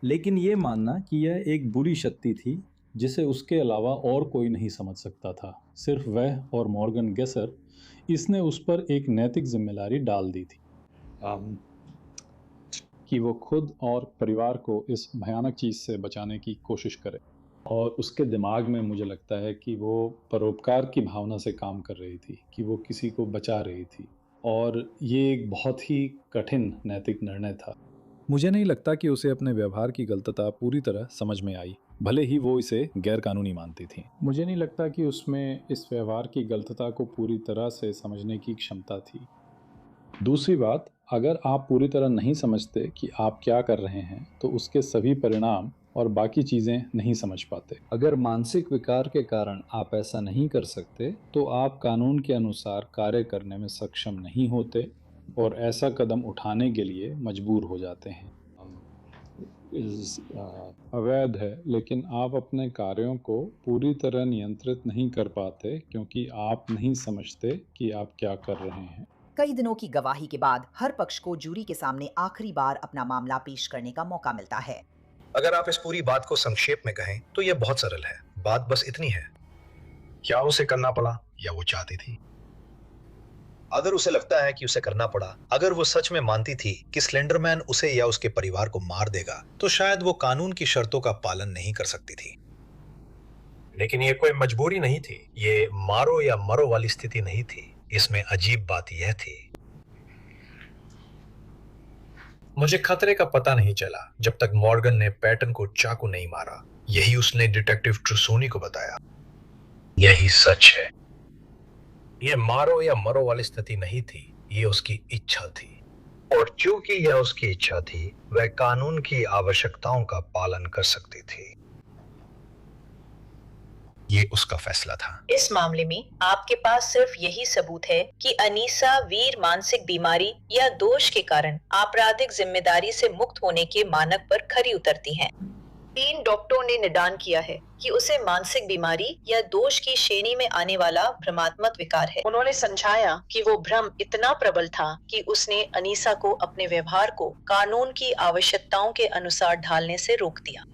लेकिन ये मानना कि यह एक बुरी शक्ति थी जिसे उसके अलावा और कोई नहीं समझ सकता था। सिर्फ वह और मॉर्गन गेसर। इसने उस पर एक नैतिक जिम्मेदारी डाल दी थी कि वो खुद और परिवार को इस भयानक चीज़ से बचाने की कोशिश करे। और उसके दिमाग में मुझे लगता है कि वो परोपकार की भावना से काम कर रही थी, कि वो किसी को बचा रही थी। और ये एक बहुत ही कठिन नैतिक निर्णय था। मुझे नहीं लगता कि उसे अपने व्यवहार की गलतता पूरी तरह समझ में आई, भले ही वो इसे गैरकानूनी मानती थी। मुझे नहीं लगता कि उसमें इस व्यवहार की गलतता को पूरी तरह से समझने की क्षमता थी। दूसरी बात, अगर आप पूरी तरह नहीं समझते कि आप क्या कर रहे हैं तो उसके सभी परिणाम और बाकी चीज़ें नहीं समझ पाते। अगर मानसिक विकार के कारण आप ऐसा नहीं कर सकते तो आप कानून के अनुसार कार्य करने में सक्षम नहीं होते और ऐसा कदम उठाने के लिए मजबूर हो जाते हैं। अवैध है, लेकिन आप अपने कार्यों को पूरी तरह नियंत्रित नहीं कर पाते क्योंकि आप नहीं समझते कि आप क्या कर रहे हैं। कई दिनों की गवाही के बाद हर पक्ष को जूरी के सामने आखिरी बार अपना मामला पेश करने का मौका मिलता है। अगर आप इस पूरी बात को संक्षेप में कहें तो यह बहुत सरल है। बात बस इतनी है, क्या उसे करना पड़ा या वो चाहती थी? अगर उसे लगता है कि उसे करना पड़ा, अगर वो सच में मानती थी कि स्लेंडरमैन उसे या उसके परिवार को मार देगा, तो शायद वो कानून की शर्तों का पालन नहीं कर सकती थी। लेकिन ये कोई मजबूरी नहीं थी, ये मारो या मरो वाली स्थिति नहीं थी। इसमें अजीब बात यह थी, मुझे खतरे का पता नहीं चला जब तक मॉर्गन ने पैटन को चाकू नहीं मारा। यही उसने डिटेक्टिव ट्रूसोनी को बताया। यही सच है। यह मारो या मरो वाली स्थिति नहीं थी, ये उसकी इच्छा थी। और चूंकि यह उसकी इच्छा थी, वह कानून की आवश्यकताओं का पालन कर सकती थी। ये उसका फैसला था। इस मामले में आपके पास सिर्फ यही सबूत है कि अनीसा वीर मानसिक बीमारी या दोष के कारण आपराधिक जिम्मेदारी से मुक्त होने के मानक पर खरी उतरती हैं। 3 डॉक्टरों ने निदान किया है कि उसे मानसिक बीमारी या दोष की श्रेणी में आने वाला भ्रमात्मक विकार है। उन्होंने समझाया कि वो भ्रम इतना प्रबल था कि उसने अनीसा को अपने व्यवहार को कानून की आवश्यकताओं के अनुसार ढालने से रोक दिया।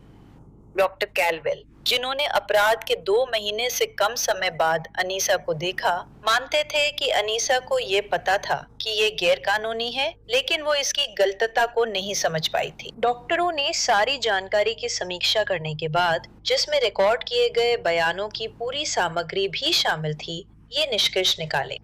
डॉक्टर कैलवेल, जिन्होंने अपराध के 2 महीने से कम समय बाद अनीसा को देखा, मानते थे कि अनीसा को ये पता था कि ये गैर कानूनी है, लेकिन वो इसकी गलतता को नहीं समझ पाई थी। डॉक्टरों ने सारी जानकारी की समीक्षा करने के बाद, जिसमें रिकॉर्ड किए गए बयानों की पूरी सामग्री भी शामिल थी, ये निष्कर्ष निकाले।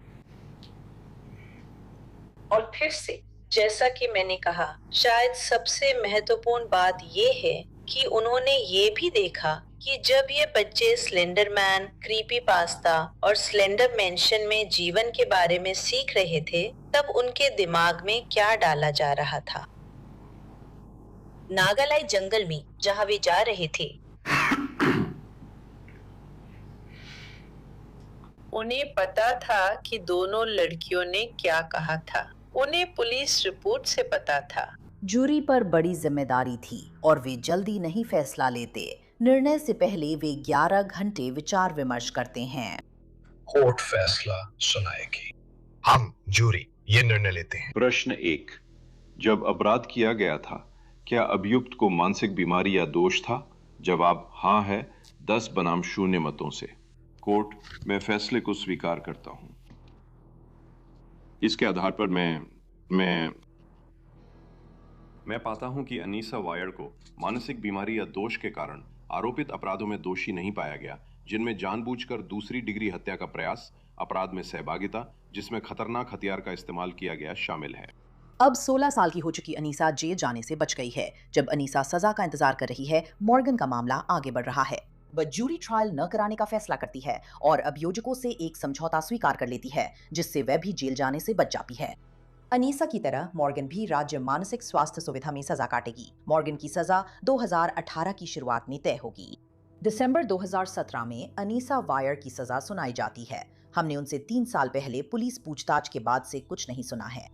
और फिर से, जैसा कि मैंने कहा, शायद सबसे महत्वपूर्ण बात ये है कि उन्होंने ये भी देखा कि जब ये बच्चे स्लेंडरमैन, क्रीपी पास्ता और स्लेंडर मैंशन में जीवन के बारे में सीख रहे थे, तब उनके दिमाग में क्या डाला जा रहा था। नागालाई जंगल में जहां वे जा रहे थे, उन्हें पता था कि दोनों लड़कियों ने क्या कहा था। उन्हें पुलिस रिपोर्ट से पता था। जूरी पर बड़ी जिम्मेदारी थी और वे जल्दी नहीं फैसला लेते। निर्णय से पहले वे 11 घंटे विचार विमर्श करते हैं। कोर्ट फैसला सुनाएगी। हम जूरी ये निर्णय लेते हैं। प्रश्न 1, जब अपराध किया गया था, क्या अभियुक्त को मानसिक बीमारी या दोष था? जवाब हाँ है, 10 बनाम 0 मतों से। कोर्ट, मैं फैसले को स्वीकार करता हूं। इसके आधार पर मैं पाता हूं कि अनीसा वायर को मानसिक बीमारी या दोष के कारण आरोपित अपराधों में दोषी नहीं पाया गया, जिनमें जानबूझकर दूसरी डिग्री हत्या का प्रयास, अपराध में सहभागिता जिसमें खतरनाक हथियार का इस्तेमाल किया गया शामिल है। अब 16 साल की हो चुकी अनीसा जेल जाने से बच गई है। जब अनीसा सजा का इंतजार कर रही है, मॉर्गन का मामला आगे बढ़ रहा है। वह जूरी ट्रायल न कराने का फैसला करती है और अभियोजकों से एक समझौता स्वीकार कर लेती है, जिससे वह भी जेल जाने से बच जाती है। अनीसा की तरह मॉर्गन भी राज्य मानसिक स्वास्थ्य सुविधा में सजा काटेगी। मॉर्गन की सजा 2018 की शुरुआत में तय होगी। दिसंबर 2017 में अनीसा वायर की सजा सुनाई जाती है। हमने उनसे 3 साल पहले पुलिस पूछताछ के बाद से कुछ नहीं सुना है।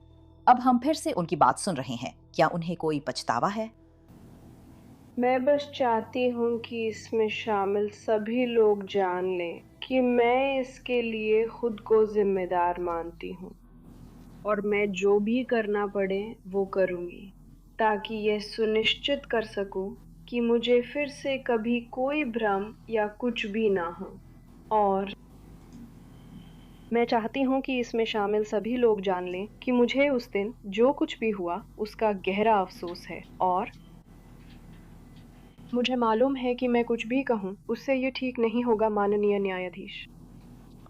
अब हम फिर से उनकी बात सुन रहे हैं। क्या उन्हें कोई पछतावा है? मैं बस चाहती हूँ कि इसमें शामिल सभी लोग जान लें कि मैं इसके लिए खुद को जिम्मेदार मानती हूँ और मैं जो भी करना पड़े वो करूँगी, ताकि यह सुनिश्चित कर सकूँ कि मुझे फिर से कभी कोई भ्रम या कुछ भी ना हो, और मैं चाहती हूँ कि इसमें शामिल सभी लोग जान लें कि मुझे उस दिन जो कुछ भी हुआ उसका गहरा अफसोस है, और मुझे मालूम है कि मैं कुछ भी कहूँ उससे ये ठीक नहीं होगा माननीय न्यायाधीश,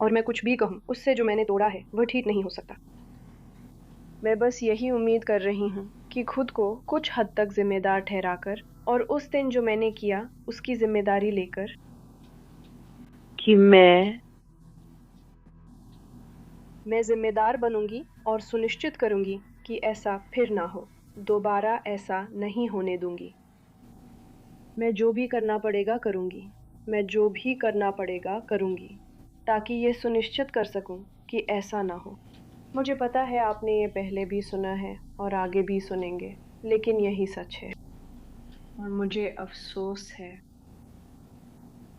और मैं कुछ भी कहूँ उससे जो मैंने तोड़ा है वह ठीक नहीं हो सकता। मैं बस यही उम्मीद कर रही हूँ कि खुद को कुछ हद तक जिम्मेदार ठहराकर और उस दिन जो मैंने किया उसकी जिम्मेदारी लेकर कि मैं जिम्मेदार बनूंगी और सुनिश्चित करूंगी कि ऐसा फिर ना हो, दोबारा ऐसा नहीं होने दूंगी। मैं जो भी करना पड़ेगा करूंगी, मैं जो भी करना पड़ेगा करूंगी, ताकि ये सुनिश्चित कर सकूं कि ऐसा ना हो। मुझे पता है आपने ये पहले भी सुना है और आगे भी सुनेंगे, लेकिन यही सच है और मुझे अफसोस है।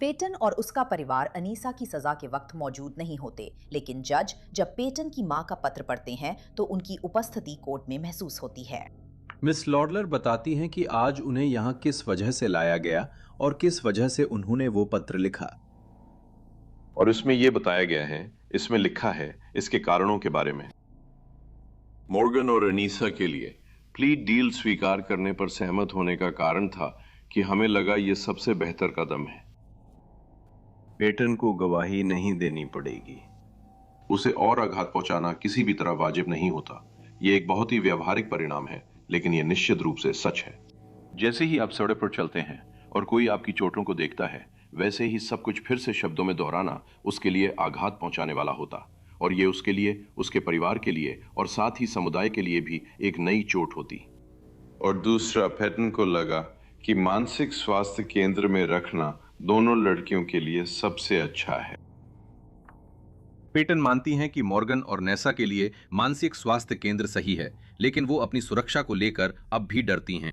पेटन और उसका परिवार अनीसा की सजा के वक्त मौजूद नहीं होते, लेकिन जज जब पेटन की मां का पत्र पढ़ते हैं तो उनकी उपस्थिति कोर्ट में महसूस होती है। मिस लॉडलर बताती हैं कि आज उन्हें यहाँ किस वजह से लाया गया और किस वजह से उन्होंने वो पत्र लिखा। और इसमें यह बताया गया है, इसमें लिखा है इसके कारणों के बारे में। मॉर्गन और अनीसा के लिए प्ली डील स्वीकार करने पर सहमत होने का कारण था कि हमें लगा यह सबसे बेहतर कदम है। पेटन को गवाही नहीं देनी पड़ेगी, उसे और आघात पहुंचाना किसी भी तरह वाजिब नहीं होता। यह एक बहुत ही व्यवहारिक परिणाम है, लेकिन यह निश्चित रूप से सच है। जैसे ही आप सड़क पर चलते हैं और कोई आपकी चोटों को देखता है, वैसे ही सब कुछ फिर से शब्दों में दोहराना उसके लिए आघात पहुंचाने वाला होता, और ये उसके लिए, उसके परिवार के लिए और साथ ही समुदाय के लिए भी एक नई चोट होती। और दूसरा, पेटन को लगा कि मानसिक स्वास्थ्य केंद्र में रखना दोनों लड़कियों के लिए सबसे अच्छा है। पेटन मानती हैं कि मॉर्गन और नेसा के लिए मानसिक स्वास्थ्य केंद्र सही है, लेकिन वो अपनी सुरक्षा को लेकर अब भी डरती हैं।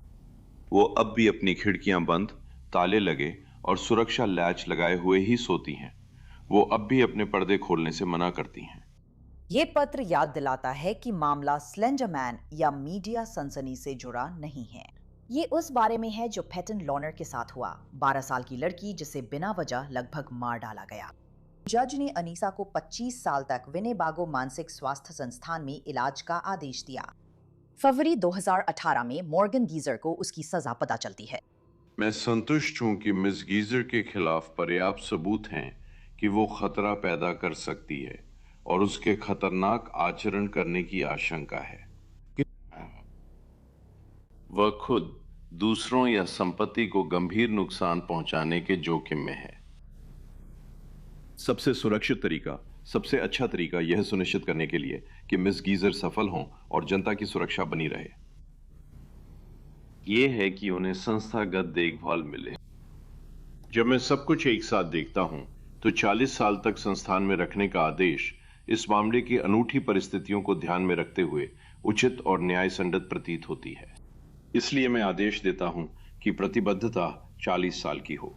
वो अब भी अपनी खिड़कियां बंद, ताले लगे और सुरक्षा लैच लगाए हुए ही सोती हैं। वो अब भी अपने पर्दे खोलने से मना करती हैं। ये पत्र याद दिलाता है कि मामला स्लेंडर मैन या मीडिया सनसनी से जुड़ा नहीं है। ये उस बारे में है जो पेटन लॉनर के साथ हुआ, 12 साल की लड़की जिसे बिना वजह लगभग मार डाला गया। जज ने अनीसा को 25 साल तक विनेबागो मानसिक स्वास्थ्य संस्थान में इलाज का आदेश दिया। फरवरी 2018 में मॉर्गन गीजर को उसकी सजा पता चलती है। मैं संतुष्ट हूं कि मिस गीजर के खिलाफ पर्याप्त सबूत हैं कि वो खतरा पैदा कर सकती है और उसके खतरनाक आचरण करने की आशंका है। वह खुद दूसरों या संपत्ति को गंभीर नुकसान पहुंचाने के जोखिम में है। सबसे सुरक्षित तरीका, सबसे अच्छा तरीका यह सुनिश्चित करने के लिए कि मिस गीजर सफल हों और जनता की सुरक्षा बनी रहे, यह है कि उन्हें संस्थागत देखभाल मिले। जब मैं सब कुछ एक साथ देखता हूं, तो 40 साल तक संस्थान में रखने का आदेश इस मामले की अनूठी परिस्थितियों को ध्यान में रखते हुए उचित और न्याय संगत प्रतीत होती है। इसलिए मैं आदेश देता हूं कि प्रतिबद्धता 40 साल की हो।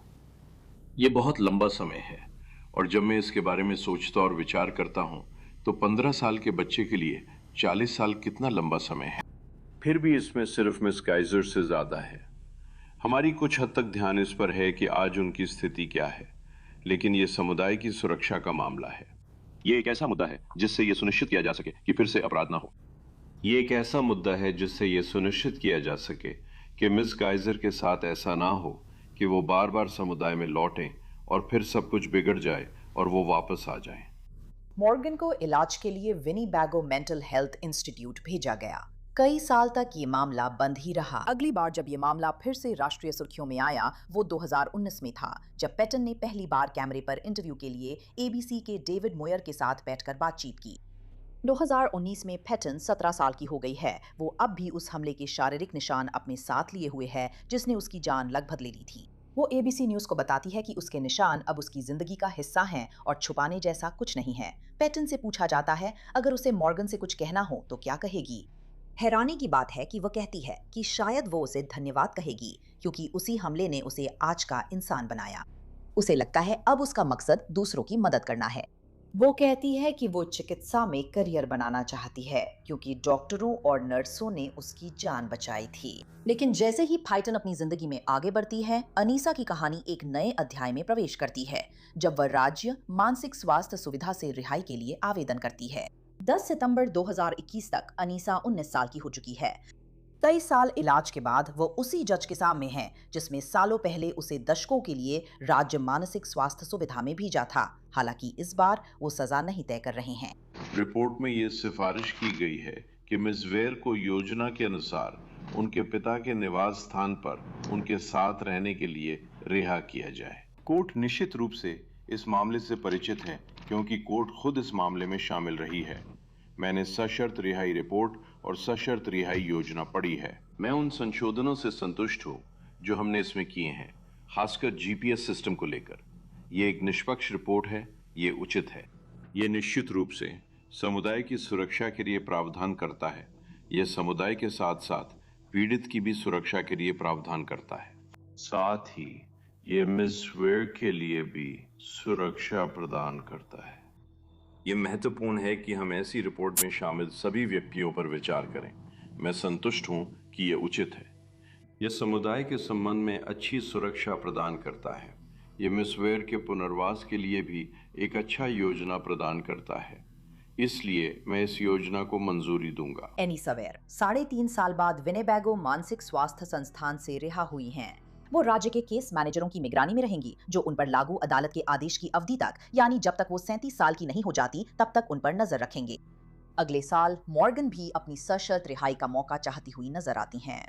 यह बहुत लंबा समय है, और जब मैं इसके बारे में सोचता और विचार करता हूं, तो 15 साल के बच्चे के लिए 40 साल कितना लंबा समय है। फिर भी इसमें सिर्फ मिस गाइजर से ज्यादा है। हमारी कुछ हद तक ध्यान इस पर है कि आज उनकी स्थिति क्या है, लेकिन यह समुदाय की सुरक्षा का मामला है। यह एक ऐसा मुद्दा है जिससे यह सुनिश्चित किया जा सके कि फिर से अपराध ना हो। ये एक ऐसा मुद्दा है जिससे यह सुनिश्चित किया जा सके कि मिस गाइजर के साथ ऐसा ना हो कि वो बार बार समुदाय में लौटें और फिर सब कुछ बिगड़ जाए और वो वापस आ जाएं। मॉर्गन को इलाज के लिए विनीबैगो मेंटल हेल्थ इंस्टीट्यूट भेजा गया। कई साल तक ये मामला बंद ही रहा। अगली बार जब ये मामला फिर से राष्ट्रीय सुर्खियों में आया, वो 2019 में था, जब पेटन ने पहली बार कैमरे पर इंटरव्यू के लिए एबीसी के डेविड मोयर के साथ बैठकर बातचीत की। 2019 में पेटन 17 साल की हो गई है। वो अब भी उस हमले के शारीरिक निशान अपने साथ लिए हुए है जिसने उसकी जान लगभग ले ली थी। वो एबीसी न्यूज को बताती है कि उसके निशान अब उसकी जिंदगी का हिस्सा हैं और छुपाने जैसा कुछ नहीं है। पेटन से पूछा जाता है अगर उसे मॉर्गन से कुछ कहना हो तो क्या कहेगी। हैरानी की बात है कि वह कहती है कि शायद वो उसे धन्यवाद कहेगी, क्योंकि उसी हमले ने उसे आज का इंसान बनाया। उसे लगता है अब उसका मकसद दूसरों की मदद करना है। वो कहती है कि वो चिकित्सा में करियर बनाना चाहती है क्योंकि डॉक्टरों और नर्सों ने उसकी जान बचाई थी। लेकिन जैसे ही फाइटन अपनी जिंदगी में आगे बढ़ती है, अनीसा की कहानी एक नए अध्याय में प्रवेश करती है जब वह राज्य मानसिक स्वास्थ्य सुविधा से रिहाई के लिए आवेदन करती है। 10 सितंबर 2021 तक अनीसा 19 साल की हो चुकी है। 23 साल इलाज के बाद वो उसी जज के सामने है जिसमें सालों पहले उसे दशकों के लिए राज्य मानसिक स्वास्थ्य सुविधा में भेजा था। हालांकि इस बार वो सजा नहीं तय कर रहे हैं। रिपोर्ट में ये सिफारिश की गई है कि मिस वेयर को योजना के अनुसार उनके पिता के निवास स्थान पर उनके साथ रहने के लिए रिहा किया जाए। कोर्ट निश्चित रूप से इस मामले से परिचित है क्योंकि कोर्ट खुद इस मामले में शामिल रही है। मैंने सशर्त रिहाई रिपोर्ट और सशर्त रिहाई योजना पढ़ी है। मैं उन संशोधनों से संतुष्ट हूँ जो हमने इसमें किए हैं, खासकर जीपीएस सिस्टम को लेकर। ये एक निष्पक्ष रिपोर्ट है, ये उचित है। ये निश्चित रूप से समुदाय की सुरक्षा के लिए प्रावधान करता है। यह समुदाय के साथ साथ पीड़ित की भी सुरक्षा के लिए प्रावधान करता है। साथ ही ये मिस वेयर के लिए भी सुरक्षा प्रदान करता है। ये महत्वपूर्ण है कि हम ऐसी रिपोर्ट में शामिल सभी व्यक्तियों पर विचार करें। मैं संतुष्ट हूं कि ये उचित है। यह समुदाय के संबंध में अच्छी सुरक्षा प्रदान करता है। ये मिस वेयर के पुनर्वास के लिए भी एक अच्छा योजना प्रदान करता है, इसलिए मैं इस योजना को मंजूरी दूंगा। अनीसा वेयर 3.5 साल बाद विनेबैगो मानसिक स्वास्थ्य संस्थान से रिहा हुई हैं। वो राज्य के केस मैनेजरों की निगरानी में रहेंगी जो उन पर लागू अदालत के आदेश की अवधि तक, यानी जब तक वो 37 साल की नहीं हो जाती तब तक उन पर नजर रखेंगे। अगले साल मॉर्गन भी अपनी सशर्त रिहाई का मौका चाहती हुई नजर आती हैं।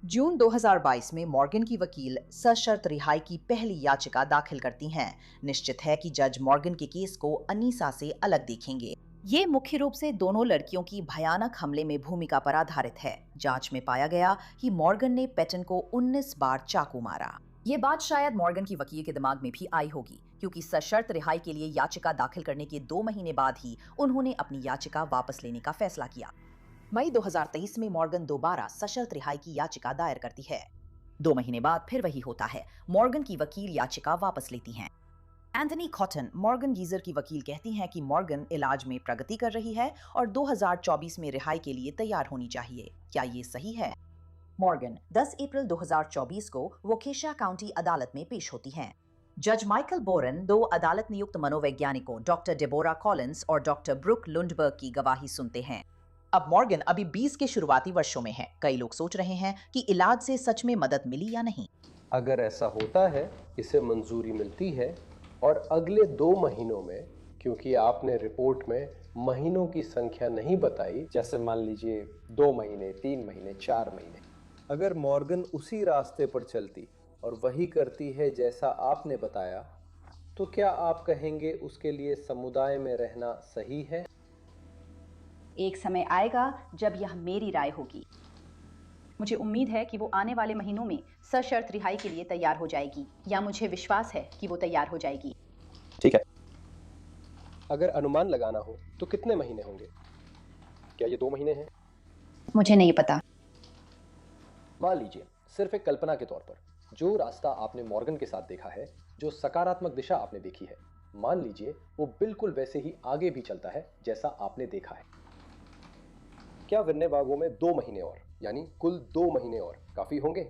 जून 2022 में मॉर्गन की वकील सशर्त रिहाई की पहली याचिका दाखिल करती हैं। निश्चित है कि जज मॉर्गन के केस को अनीसा से अलग देखेंगे। ये मुख्य रूप से दोनों लड़कियों की भयानक हमले में भूमिका पर आधारित है। जांच में पाया गया कि मॉर्गन ने पैटन को 19 बार चाकू मारा। ये बात शायद मॉर्गन की वकील के दिमाग में भी आई होगी क्योंकि सशर्त रिहाई के लिए याचिका दाखिल करने के 2 महीने बाद ही उन्होंने अपनी याचिका वापस लेने का फैसला किया। मई 2023 में मॉर्गन दोबारा सशर्त रिहाई की याचिका दायर करती है। 2 महीने बाद फिर वही होता है, मॉर्गन की वकील याचिका वापस लेती हैं। एंथनी कॉटन, मॉर्गन गीजर की वकील, कहती हैं कि मॉर्गन इलाज में प्रगति कर रही है और 2024 में रिहाई के लिए तैयार होनी चाहिए। क्या ये सही है? मॉर्गन 10 अप्रैल 2024 को वोकेशा काउंटी अदालत में पेश होती हैं। जज माइकल बोरन 2 अदालत नियुक्त मनोवैज्ञानिकों डॉक्टर डेबोरा कॉलिंस और डॉक्टर ब्रुक लुंडबर्ग की गवाही सुनते हैं। अब मॉर्गन अभी 20 के शुरुआती वर्षों में है। कई लोग सोच रहे हैं कि इलाज से सच में मदद मिली या नहीं। अगर ऐसा होता है, इसे मंजूरी मिलती है और अगले 2 महीनों में, क्योंकि आपने रिपोर्ट में महीनों की संख्या नहीं बताई, जैसे मान लीजिए 2 महीने, 3 महीने, 4 महीने, अगर मॉर्गन उसी रास्ते पर चलती और वही करती है जैसा आपने बताया, तो क्या आप कहेंगे उसके लिए समुदाय में रहना सही है? एक समय आएगा जब यह मेरी राय होगी। मुझे उम्मीद है कि वो आने वाले महीनों में सशर्त रिहाई के लिए तैयार हो जाएगी, या मुझे विश्वास है कि वो तैयार हो जाएगी। ठीक है। अगर अनुमान लगाना हो तो कितने महीने होंगे? क्या ये 2 महीने हैं? मुझे नहीं पता। मान लीजिए, सिर्फ एक कल्पना के तौर पर, जो रास्ता आपने मॉर्गन के साथ देखा है, जो सकारात्मक दिशा आपने देखी है, मान लीजिए वो बिल्कुल वैसे ही आगे भी चलता है जैसा आपने देखा है। क्या विनेबागो में 2 महीने और, यानी कुल 2 महीने और काफी होंगे?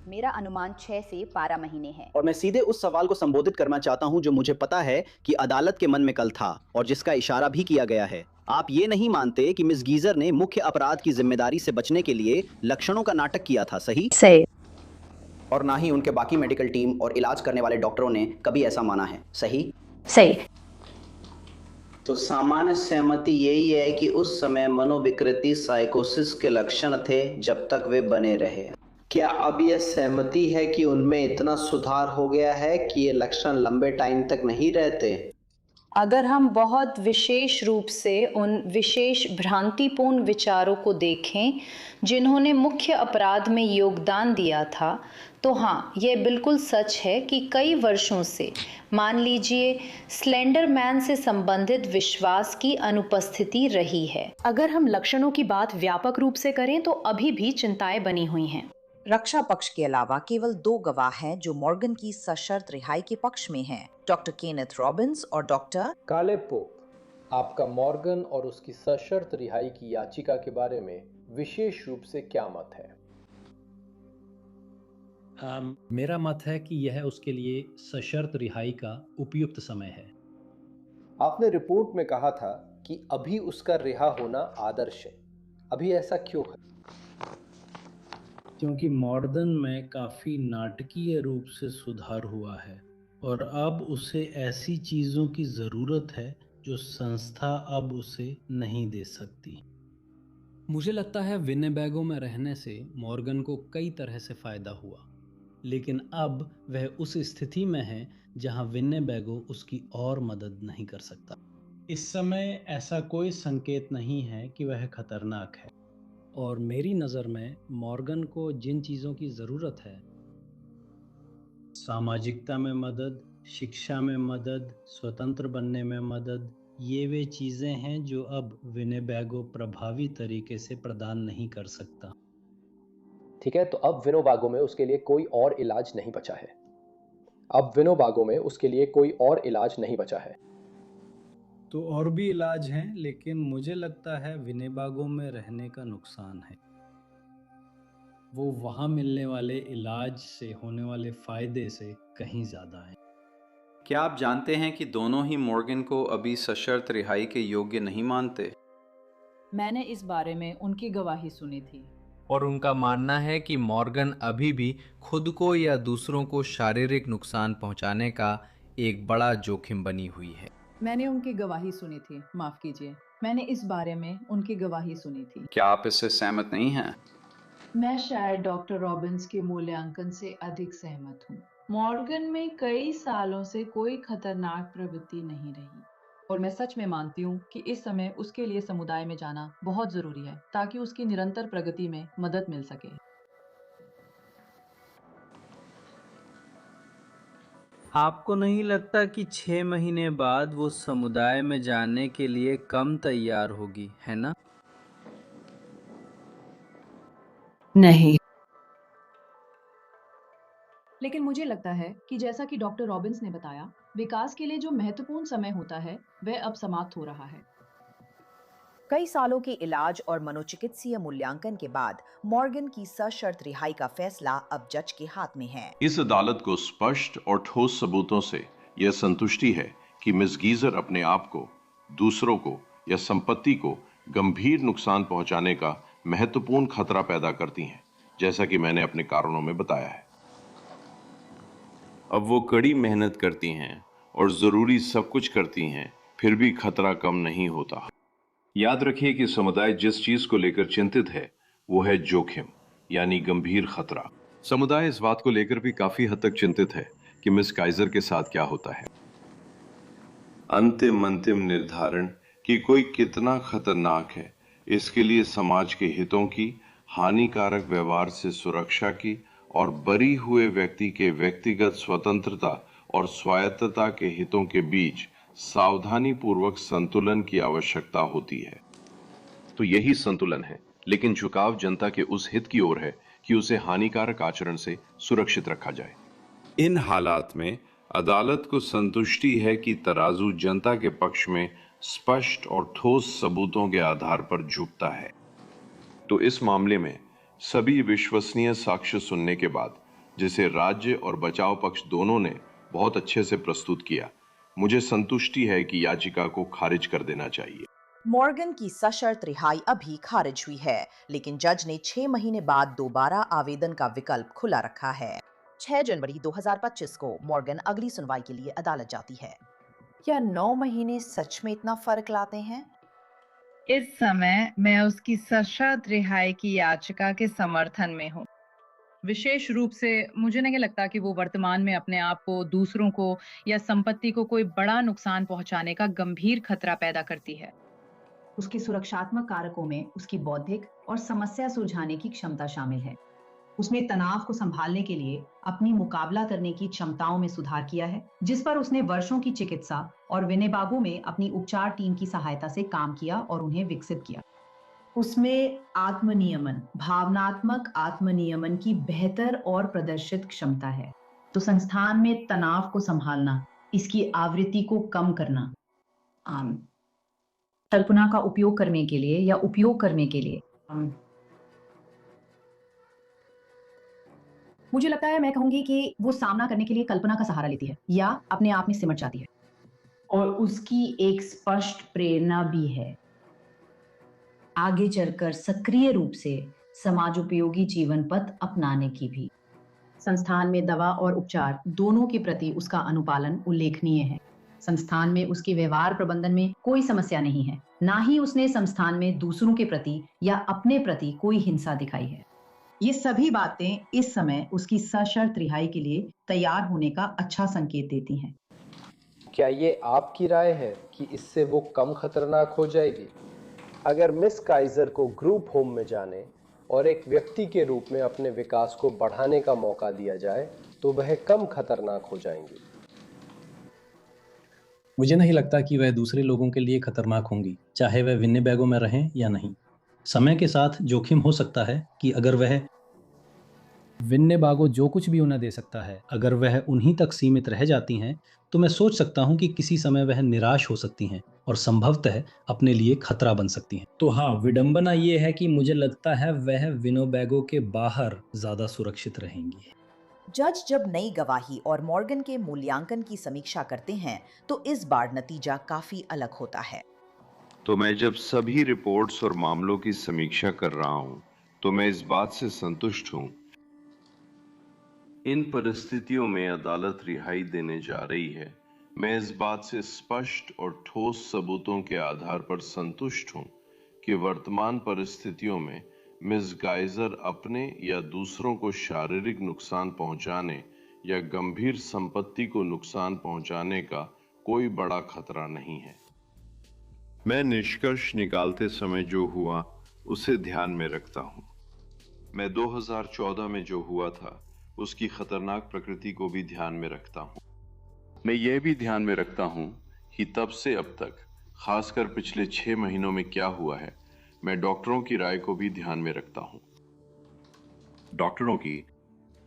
मेरा अनुमान 6 से 12 महीने है। और मैं सीधे उस सवाल को संबोधित करना चाहता हूं जो मुझे पता है कि अदालत के मन में कल था और जिसका इशारा भी किया गया है। आप ये नहीं मानते कि मिस गीजर ने मुख्य अपराध की जिम्मेदारी से बचने के लिए लक्षणों का नाटक किया था, सही? सही। और ना ही उनके बाकी मेडिकल टीम और इलाज करने वाले डॉक्टरों ने कभी ऐसा माना है, सही? सही। तो सामान्य सहमति यही है कि उस समय मनोविकृति साइकोसिस के लक्षण थे जब तक वे बने रहे। क्या अब यह सहमति है कि उनमें इतना सुधार हो गया है कि ये लक्षण लंबे टाइम तक नहीं रहते? अगर हम बहुत विशेष रूप से उन विशेष भ्रांतिपूर्ण विचारों को देखें जिन्होंने मुख्य अपराध में योगदान दिया था, तो हाँ, यह बिल्कुल सच है कि कई वर्षों से, मान लीजिए, स्लेंडर मैन से संबंधित विश्वास की अनुपस्थिति रही है। अगर हम लक्षणों की बात व्यापक रूप से करें तो अभी भी चिंताएं बनी हुई हैं। रक्षा पक्ष के अलावा केवल 2 गवाह हैं जो मॉर्गन की सशर्त रिहाई के पक्ष में हैं। डॉक्टर केनेथ रॉबिन्स और डॉक्टर काले पोप, आपका मॉर्गन और उसकी सशर्त रिहाई की याचिका के बारे में विशेष रूप से क्या मत है? मेरा मत है कि यह उसके लिए सशर्त रिहाई का उपयुक्त समय है। आपने रिपोर्ट में कहा था कि अभी उसका रिहा होना आदर्श है। अभी ऐसा क्यों है? क्योंकि मॉर्गन में काफ़ी नाटकीय रूप से सुधार हुआ है और अब उसे ऐसी चीज़ों की ज़रूरत है जो संस्था अब उसे नहीं दे सकती। मुझे लगता है विनेबैगो में रहने से मॉर्गन को कई तरह से फ़ायदा हुआ, लेकिन अब वह उस स्थिति में है जहां विनेबैगो उसकी और मदद नहीं कर सकता। इस समय ऐसा कोई संकेत नहीं है कि वह खतरनाक है, और मेरी नज़र में मॉर्गन को जिन चीज़ों की ज़रूरत है, सामाजिकता में मदद, शिक्षा में मदद, स्वतंत्र बनने में मदद, ये वे चीज़ें हैं जो अब विनेबैगो प्रभावी तरीके से प्रदान नहीं कर सकता। ठीक है, तो अब विनोबागो में उसके लिए कोई और इलाज नहीं बचा है। अब विनोबागो में उसके लिए कोई और इलाज नहीं बचा है। तो और भी इलाज हैं, लेकिन मुझे लगता है विनेबागो में रहने का नुकसान है। वो वहाँ मिलने वाले इलाज से होने वाले फायदे से कहीं ज़्यादा है। क्या आप जानते हैं कि दोनों ही मॉर्गन को अभी सशर्त रिहाई के योग्य नहीं मानते? मैंने इस बारे में उनकी गवाही सुनी थी और उनका मानना है कि मॉर्गन अभी भी खुद को या दूसरों को शारीरिक नुकसान पहुंचाने का एक बड़ा जोखिम बनी हुई है। मैंने उनकी गवाही सुनी थी, माफ कीजिए, मैंने इस बारे में उनकी गवाही सुनी थी। क्या आप इससे सहमत नहीं हैं? मैं शायद डॉक्टर रॉबिन्स के मूल्यांकन से अधिक सहमत हूँ। मॉर्गन में कई सालों से कोई खतरनाक प्रवृत्ति नहीं रही, और मैं सच में मानती हूँ कि इस समय उसके लिए समुदाय में जाना बहुत जरूरी है ताकि उसकी निरंतर प्रगति में मदद मिल सके। आपको नहीं लगता कि 6 महीने बाद वो समुदाय में जाने के लिए कम तैयार होगी, है ना? नहीं, लेकिन मुझे लगता है कि जैसा कि डॉक्टर रॉबिन्स ने बताया, विकास के लिए जो महत्वपूर्ण समय होता है वह अब समाप्त हो रहा है। कई सालों के इलाज और मनोचिकित्सीय मूल्यांकन के बाद मॉर्गन की सशर्त रिहाई का फैसला अब जज के हाथ में है। इस अदालत को स्पष्ट और ठोस सबूतों से यह संतुष्टि है कि मिस गीजर अपने आप को, दूसरों को या संपत्ति को गंभीर नुकसान पहुंचाने का महत्वपूर्ण खतरा पैदा करती हैं, जैसा कि मैंने अपने कारणों में बताया है। अब वो कड़ी मेहनत करती हैं और जरूरी सब कुछ करती हैं, फिर भी खतरा कम नहीं होता। याद रखिए कि समुदाय जिस चीज को लेकर चिंतित है वो है जोखिम, यानी गंभीर खतरा। समुदाय इस बात को लेकर भी काफी हद तक चिंतित है कि मिस काइजर के साथ क्या होता है। अंतिम निर्धारण कि कोई कितना खतरनाक है, इसके लिए समाज के हितों की, हानिकारक व्यवहार से सुरक्षा की और बरी हुए व्यक्ति के व्यक्तिगत स्वतंत्रता और स्वायत्तता के हितों के बीच सावधानी पूर्वक संतुलन की आवश्यकता होती है। तो यही संतुलन है, लेकिन झुकाव जनता के उस हित की ओर है कि उसे हानिकारक आचरण से सुरक्षित रखा जाए। इन हालात में अदालत को संतुष्टि है कि तराजू जनता के पक्ष में स्पष्ट और ठोस सबूतों के आधार पर झुकता है। तो इस मामले में सभी विश्वसनीय साक्ष्य सुनने के बाद, जिसे राज्य और बचाव पक्ष दोनों ने बहुत अच्छे से प्रस्तुत किया, मुझे संतुष्टि है कि याचिका को खारिज कर देना चाहिए। मॉर्गन की सशर्त रिहाई अभी खारिज हुई है, लेकिन जज ने 6 महीने बाद दोबारा आवेदन का विकल्प खुला रखा है। 6 जनवरी 2025 को मॉर्गन अगली सुनवाई के लिए अदालत जाती है। क्या 9 महीने सच में इतना फर्क लाते हैं? इस समय मैं उसकी सशर्त रिहाई की याचिका के समर्थन में हूँ। विशेष रूप से मुझे नहीं लगता कि वो वर्तमान में अपने आप को, दूसरों को या संपत्ति को कोई बड़ा नुकसान पहुंचाने का गंभीर खतरा पैदा करती है। उसके सुरक्षात्मक कारकों में उसकी बौद्धिक और समस्या सुलझाने की क्षमता शामिल है। उसने तनाव को संभालने के लिए अपनी मुकाबला करने की क्षमताओं में सुधार किया है, जिस पर उसने वर्षों की चिकित्सा और विनेबागो में अपनी उपचार टीम की सहायता से काम किया और उन्हें विकसित किया। उसमें आत्मनियमन, भावनात्मक आत्मनियमन की बेहतर और प्रदर्शित क्षमता है। तो संस्थान में तनाव को संभालना इसकी आवृत्ति को कम करना, कल्पना का उपयोग करने के लिए या उपयोग करने के लिए मुझे लगता है मैं कहूंगी कि वो सामना करने के लिए कल्पना का सहारा लेती है या अपने आप में सिमट जाती है, और उसकी एक स्पष्ट प्रेरणा भी है आगे चलकर सक्रिय रूप से समाज उपयोगी जीवन पथ अपनाने की भी। संस्थान में दवा और उपचार दोनों के प्रति उसका अनुपालन उल्लेखनीय है। संस्थान में उसके व्यवहार प्रबंधन में कोई समस्या नहीं है, ना ही उसने संस्थान में दूसरों के प्रति या अपने प्रति कोई हिंसा दिखाई है। ये सभी बातें इस समय उसकी सशर्त रिहाई के लिए तैयार होने का अच्छा संकेत देती हैं। क्या ये आपकी राय है कि इससे वो कम खतरनाक हो जाएगी? अगर मिस काइजर को ग्रुप होम में जाने और एक व्यक्ति के रूप में अपने विकास को बढ़ाने का मौका दिया जाए तो वह कम खतरनाक हो जाएंगी। मुझे नहीं लगता कि वह दूसरे लोगों के लिए खतरनाक होंगी, चाहे वह विन्नेबैगो में रहें या नहीं। समय के साथ जोखिम हो सकता है कि अगर वह विन्नेबागो जो कुछ भी उन्हें दे सकता है, अगर वह उन्हीं तक सीमित रह जाती हैं, तो मैं सोच सकता हूं कि किसी समय वह निराश हो सकती हैं और संभवतः अपने लिए खतरा बन सकती हैं। तो हाँ, विडंबना ये है कि मुझे लगता है वह विनोबैगो के बाहर ज्यादा सुरक्षित रहेंगी। जज जब नई गवाही और मॉर्गन के मूल्यांकन की समीक्षा करते हैं तो इस बार नतीजा काफी अलग होता है। तो मैं जब सभी रिपोर्ट्स और मामलों की समीक्षा कर रहा हूं तो मैं इस बात से संतुष्ट हूं। इन परिस्थितियों में अदालत रिहाई देने जा रही है। मैं इस बात से स्पष्ट और ठोस सबूतों के आधार पर संतुष्ट हूं कि वर्तमान परिस्थितियों में मिस गाइजर अपने या दूसरों को शारीरिक नुकसान पहुंचाने या गंभीर संपत्ति को नुकसान पहुंचाने का कोई बड़ा खतरा नहीं है। मैं निष्कर्ष निकालते समय जो हुआ उसे ध्यान में रखता हूं। मैं 2014 में जो हुआ था उसकी खतरनाक प्रकृति को भी ध्यान में रखता हूं। मैं यह भी ध्यान में रखता हूं कि तब से अब तक, खासकर पिछले 6 महीनों में क्या हुआ है। मैं डॉक्टरों की राय को भी ध्यान में रखता हूं, डॉक्टरों की,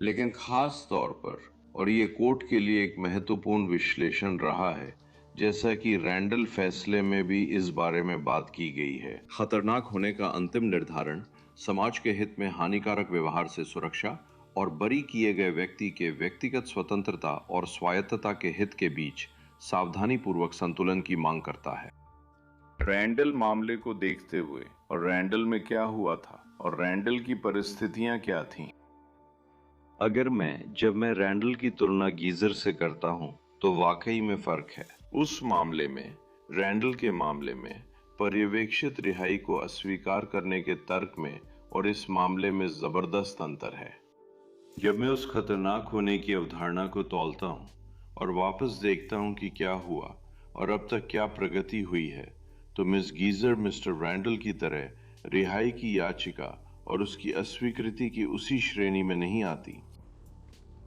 लेकिन खास तौर पर, और ये कोर्ट के लिए एक महत्वपूर्ण विश्लेषण रहा है, जैसा कि रैंडल फैसले में भी इस बारे में बात की गई है। खतरनाक होने का अंतिम निर्धारण समाज के हित में हानिकारक व्यवहार से सुरक्षा और बरी किए गए व्यक्ति के व्यक्तिगत स्वतंत्रता और स्वायत्तता के हित के बीच सावधानी पूर्वक संतुलन की मांग करता है। रैंडल मामले को देखते हुए, और रैंडल में क्या हुआ था और रैंडल की परिस्थितियां क्या थीं, अगर जब मैं रैंडल की तुलना गीजर से करता हूं तो वाकई में फर्क है। उस मामले में, रैंडल के मामले में, पर्यवेक्षित रिहाई को अस्वीकार करने के तर्क में और इस मामले में जबरदस्त अंतर है। जब मैं उस खतरनाक होने की अवधारणा को तौलता हूं और वापस देखता हूं कि क्या हुआ और अब तक क्या प्रगति हुई है, तो मिस गीजर मिस्टर रैंडल की तरह रिहाई की याचिका और उसकी अस्वीकृति की उसी श्रेणी में नहीं आती।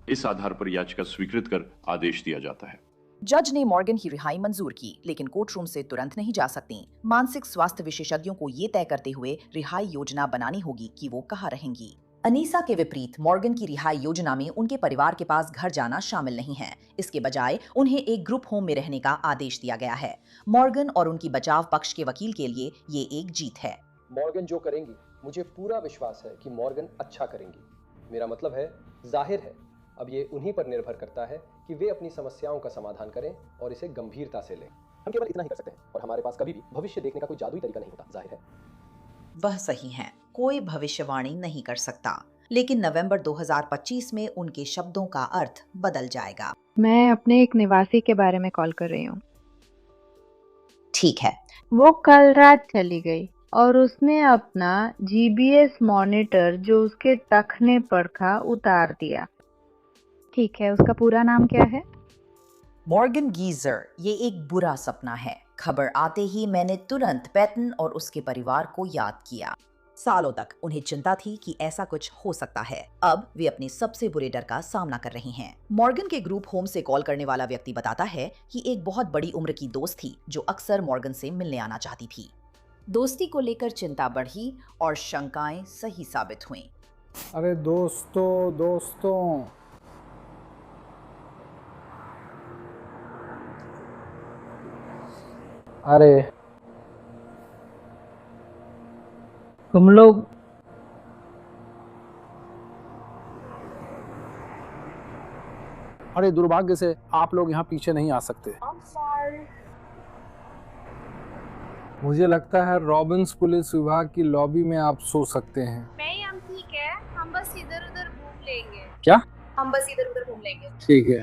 इस आधार पर याचिका स्वीकृत कर आदेश दिया जाता है। जज ने मॉर्गन की रिहाई मंजूर की, लेकिन कोर्टरूम से तुरंत नहीं जा सकती। मानसिक स्वास्थ्य विशेषज्ञों को ये तय करते हुए रिहाई योजना बनानी होगी कि वो कहाँ रहेंगी। अनीसा के विपरीत मॉर्गन की रिहाई योजना में उनके परिवार के पास घर जाना शामिल नहीं है। इसके बजाय उन्हें एक ग्रुप होम में रहने का आदेश दिया गया है। मॉर्गन और उनकी बचाव पक्ष के वकील के लिए ये एक जीत है। मॉर्गन जो करेंगी, मुझे पूरा विश्वास है कि मॉर्गन अच्छा करेंगी। मेरा मतलब है, जाहिर है, अब ये उन्हीं पर निर्भर करता है कि वे अपनी समस्याओं का समाधान करें और इसे गंभीरता से लें। हम केवल इतना ही कर सकते हैं और हमारे पास कभी भी भविष्य देखने का कोई जादुई तरीका नहीं होता, जाहिर है। वह सही हैं, कोई भविष्यवाणी नहीं कर सकता, लेकिन नवंबर 2025 में उनके शब्दों का अर्थ बदल जाएगा। मैं अपने एक निवासी के बारे में कॉल कर रही हूँ। ठीक है। वो कल रात चली गई और उसने अपना जीपीएस मॉनिटर जो उसके टखने पर था उतार दिया। ठीक है, उसका पूरा नाम क्या है? Morgan geyser. ये एक बुरा सपना है। खबर आते ही मैंने तुरंत पैटन और उसके परिवार को याद किया। सालों तक उन्हें चिंता थी कि ऐसा कुछ हो सकता है। अब वे अपने सबसे बुरे डर का सामना कर रही हैं। मॉर्गन के ग्रुप होम से कॉल करने वाला व्यक्ति बताता है कि एक बहुत बड़ी उम्र की दोस्त थी जो अक्सर मॉर्गन से मिलने आना चाहती थी। दोस्ती को लेकर चिंता बढ़ी और शंकाएं सही साबित हुईं। अरे दोस्तों अरे तुम लोग अरे दुर्भाग्य से आप लोग यहाँ पीछे नहीं आ सकते। मुझे लगता है रॉबिन्स पुलिस विभाग की लॉबी में आप सो सकते हैं। नहीं, हम ठीक है, हम बस इधर उधर घूम लेंगे। क्या? हम बस इधर उधर घूम लेंगे। ठीक है,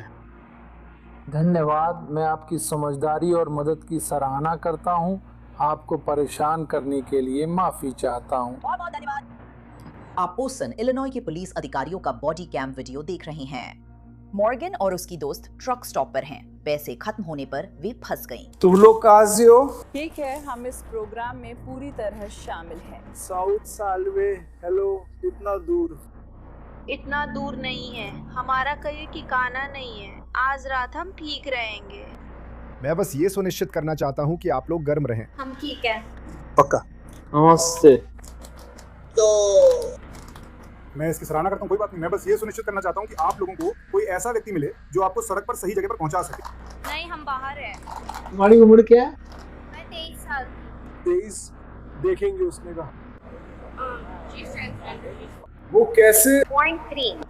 धन्यवाद। मैं आपकी समझदारी और मदद की सराहना करता हूँ। आपको परेशान करने के लिए माफी चाहता हूँ। बहुत बहुत धन्यवाद। आप पोसन इलिनॉय के पुलिस अधिकारियों का बॉडी कैम वीडियो देख रहे हैं। मॉर्गन और उसकी दोस्त ट्रक स्टॉप पर हैं। पैसे खत्म होने पर वे फंस गईं। तुम लोग कहाँ से हो? ठीक है, हम इस प्रोग्राम में पूरी तरह शामिल हैं। साउथ सालवे। हेलो, इतना दूर? इतना दूर नहीं है, हमारा कोई ठिकाना नहीं है। आज रात हम ठीक रहेंगे। मैं बस ये सुनिश्चित करना चाहता हूँ कि आप लोग गर्म रहें। हम ठीक है। पक्का। नमस्ते। तो मैं इसकी सराहना करता हूँ, कोई बात नहीं। मैं बस ये सुनिश्चित करना चाहता हूँ कि आप लोगों को कोई ऐसा व्यक्ति मिले जो आपको सड़क पर सही जगह पर पहुँचा सके। नहीं, हम बाहर हैं। तुम्हारी उम्र क्या है? मैं 23 साल की। 23? देखेंगे उसने कहा। वो कैसे? 0.3।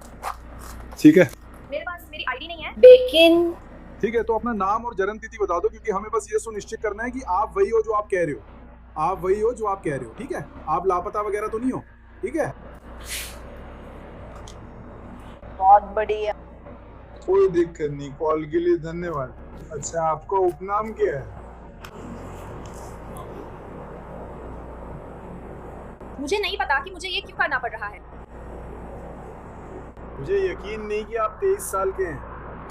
ठीक है, मेरे पास मेरी आईडी नहीं है, लेकिन ठीक है। तो अपना नाम और जन्म तिथि बता दो, क्योंकि हमें बस ये सुनिश्चित करना है कि आप वही हो जो आप कह रहे हो। आप वही हो जो आप कह रहे हो, ठीक है? आप लापता वगैरह तो नहीं हो, ठीक है? बहुत बढ़िया। कोई दिक्कत नहीं, कॉल के लिए धन्यवाद। अच्छा, आपका उपनाम क्या है? मुझे नहीं पता कि मुझे ये क्यों करना पड़ रहा है। मुझे यकीन नहीं कि आप 23 साल के हैं।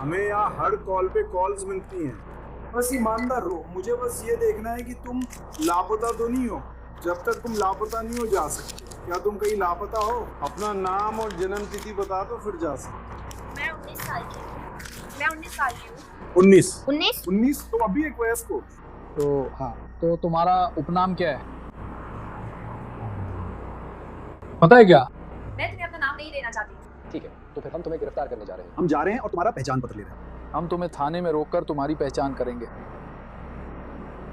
हमें यहाँ हर कॉल पे कॉल्स मिलती हैं। बस ईमानदार रहो। मुझे बस ये देखना है कि तुम लापता तो नहीं हो। जब तक तुम लापता नहीं हो जा सकते। क्या तुम कहीं लापता हो? अपना नाम और जन्म तिथि बता दो, फिर जा सकते। मैं 19 साल की हूँ। मैं 19 साल की हूँ। 19 तो अभी एक वयस्क हो। तो हाँ, तो तुम्हारा उपनाम क्या है? पता है क्या? मैं तुम्हें अपना नाम नहीं देना चाहती। ठीक है, तो फिर हम तुम्हें गिरफ्तार करने जा रहे हैं। हम जा रहे हैं और तुम्हारा पहचान पत्र ले रहे हैं। हम तुम्हें थाने में रोककर तुम्हारी पहचान करेंगे।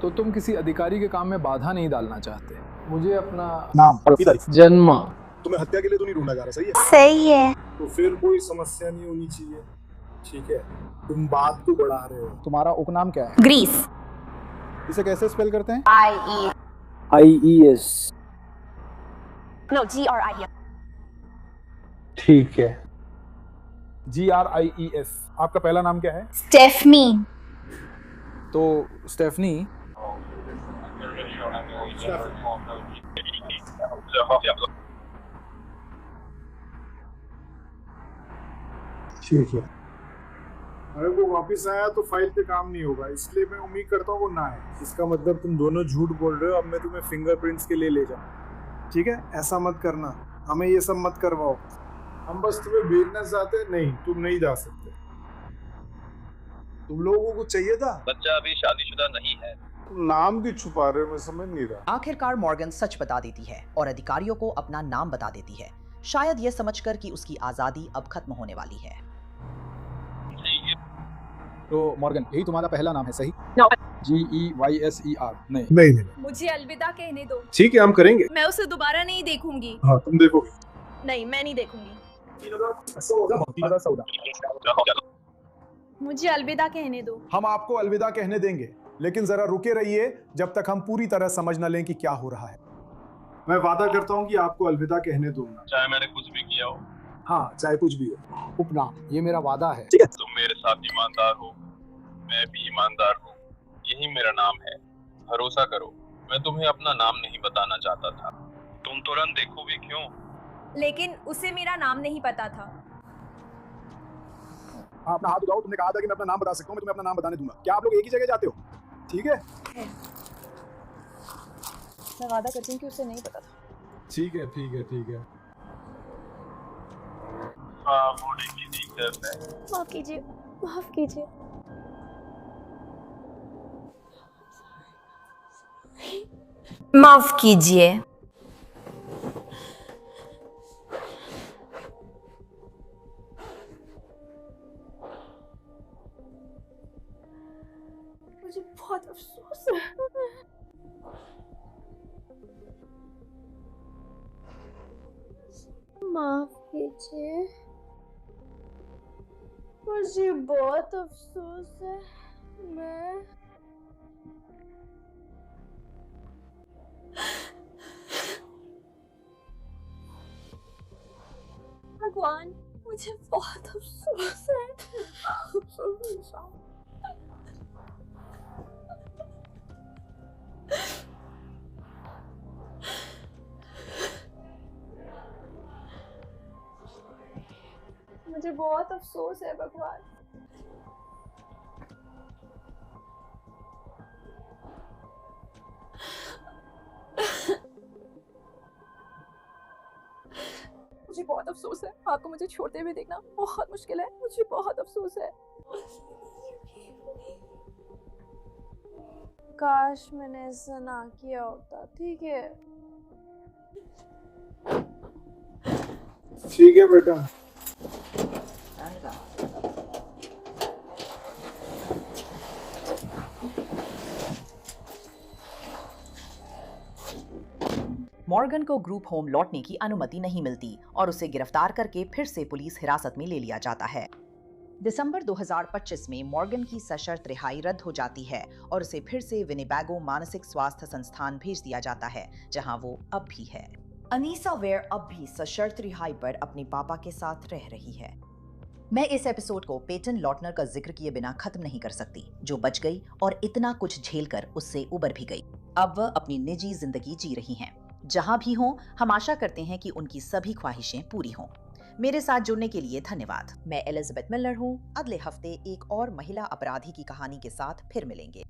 तो तुम किसी अधिकारी के काम में बाधा नहीं डालना चाहते। मुझे अपना नाम और अपनी तारीख। जन्म। तुम्हें हत्या के लिए तो नहीं ढूंढा जा रहा, सही है? सही है। तो फिर कोई समस्या नहीं होनी चाहिए, ठीक है? तुम बात को बढ़ा रहे हो। तुम्हारा उपनाम क्या है? ग्रीस। इसे कैसे स्पेल करते हैं? IES। No, GRIES। ठीक है। GRIES। आपका पहला नाम क्या है? स्टेफनी। तो स्टेफनी, ठीक है। अगर वो वापस आया तो फाइल पे काम नहीं होगा, इसलिए मैं उम्मीद करता हूँ वो ना है। इसका मतलब तुम दोनों झूठ बोल रहे हो। अब मैं तुम्हें फिंगरप्रिंट्स के लिए ले जाऊँ, ठीक है? ऐसा मत करना, हमें ये सब मत करवाओ। हम बस तुम्हें भेजना चाहते। नहीं, तुम नहीं जा सकते। तुम लोगों को चाहिए था? बच्चा अभी शादीशुदा नहीं है। तुम नाम भी छुपा रहे हो, मैं समझ नहीं रहा। आखिरकार मॉर्गन सच बता देती है और अधिकारियों को अपना नाम बता देती है, शायद यह समझकर कि उसकी आजादी अब खत्म होने वाली है। तो मॉर्गन, यही तुम्हारा पहला नाम है, सही? No. GEYSER। नहीं। मुझे अलविदा कहने दो। ठीक है, हम करेंगे। मैं उसे दोबारा नहीं देखूंगी। हाँ, तुम देखोगे। नहीं, मैं नहीं देखूंगी। मुझे अलविदा कहने दो। हम आपको अलविदा कहने देंगे, लेकिन जरा रुके रहिए जब तक हम पूरी तरह समझ न लें कि क्या हो रहा है। मैं वादा करता हूँ कि आपको अलविदा कहने दूंगा, चाहे मैंने कुछ भी किया हो। हाँ, चाहे कुछ भी हो। उपनाम, ये मेरा वादा है। ठीक है। तुम मेरे साथ ईमानदार हो, मैं भी ईमानदार हूँ। यही मेरा नाम है। भरोसा करो, मैं तुम्हें अपना नाम नहीं बताना चाहता था। तुम तुरंत देखो भी क्यों? लेकिन उसे मेरा नाम नहीं पता था। अपना हाथ उठाओ। तुमने कहा था कि मैं अपना नाम बता सकता हूँ, मैं तुम्हें अपना नाम बताने दूंगा। क्या आप लोग एक ही जगह जाते हो? ठीक है। मैं वादा करती हूँ कि उसे नहीं पता था। ठीक है, ठीक है, ठीक है। माफ कीजिए, माफ कीजिए। माफ कीजिए। मुझे बहुत अफसोस माफ कीजिए, मुझे बहुत अफसोस है। मैं भगवान, मुझे बहुत अफसोस है। मुझे बहुत अफसोस है भगवान। मुझे बहुत अफसोस है, आपको मुझे छोड़ते हुए देखना बहुत मुश्किल है। मुझे बहुत अफसोस है। काश मैंने ऐसा ना किया होता। ठीक है, ठीक है बेटा। मॉर्गन को ग्रुप होम लौटने की अनुमति नहीं मिलती और उसे गिरफ्तार करके फिर से पुलिस हिरासत में ले लिया जाता है। दिसंबर 2025 में मॉर्गन की सशर्त रिहाई रद्द हो जाती है और उसे फिर से विनिबैगो मानसिक स्वास्थ्य संस्थान भेज दिया जाता है, जहां वो अब भी है। अनीसा वेयर अब भी सशर्त रिहाई पर अपने पापा के साथ रह रही है। मैं इस एपिसोड को पेटन लॉटनर का जिक्र किए बिना खत्म नहीं कर सकती, जो बच गई और इतना कुछ झेलकर उससे उबर भी गई। अब वह अपनी निजी जिंदगी जी रही हैं। जहां भी हों, हम आशा करते हैं कि उनकी सभी ख्वाहिशें पूरी हों। मेरे साथ जुड़ने के लिए धन्यवाद। मैं एलिजाबेथ मिलर हूँ। अगले हफ्ते एक और महिला अपराधी की कहानी के साथ फिर मिलेंगे।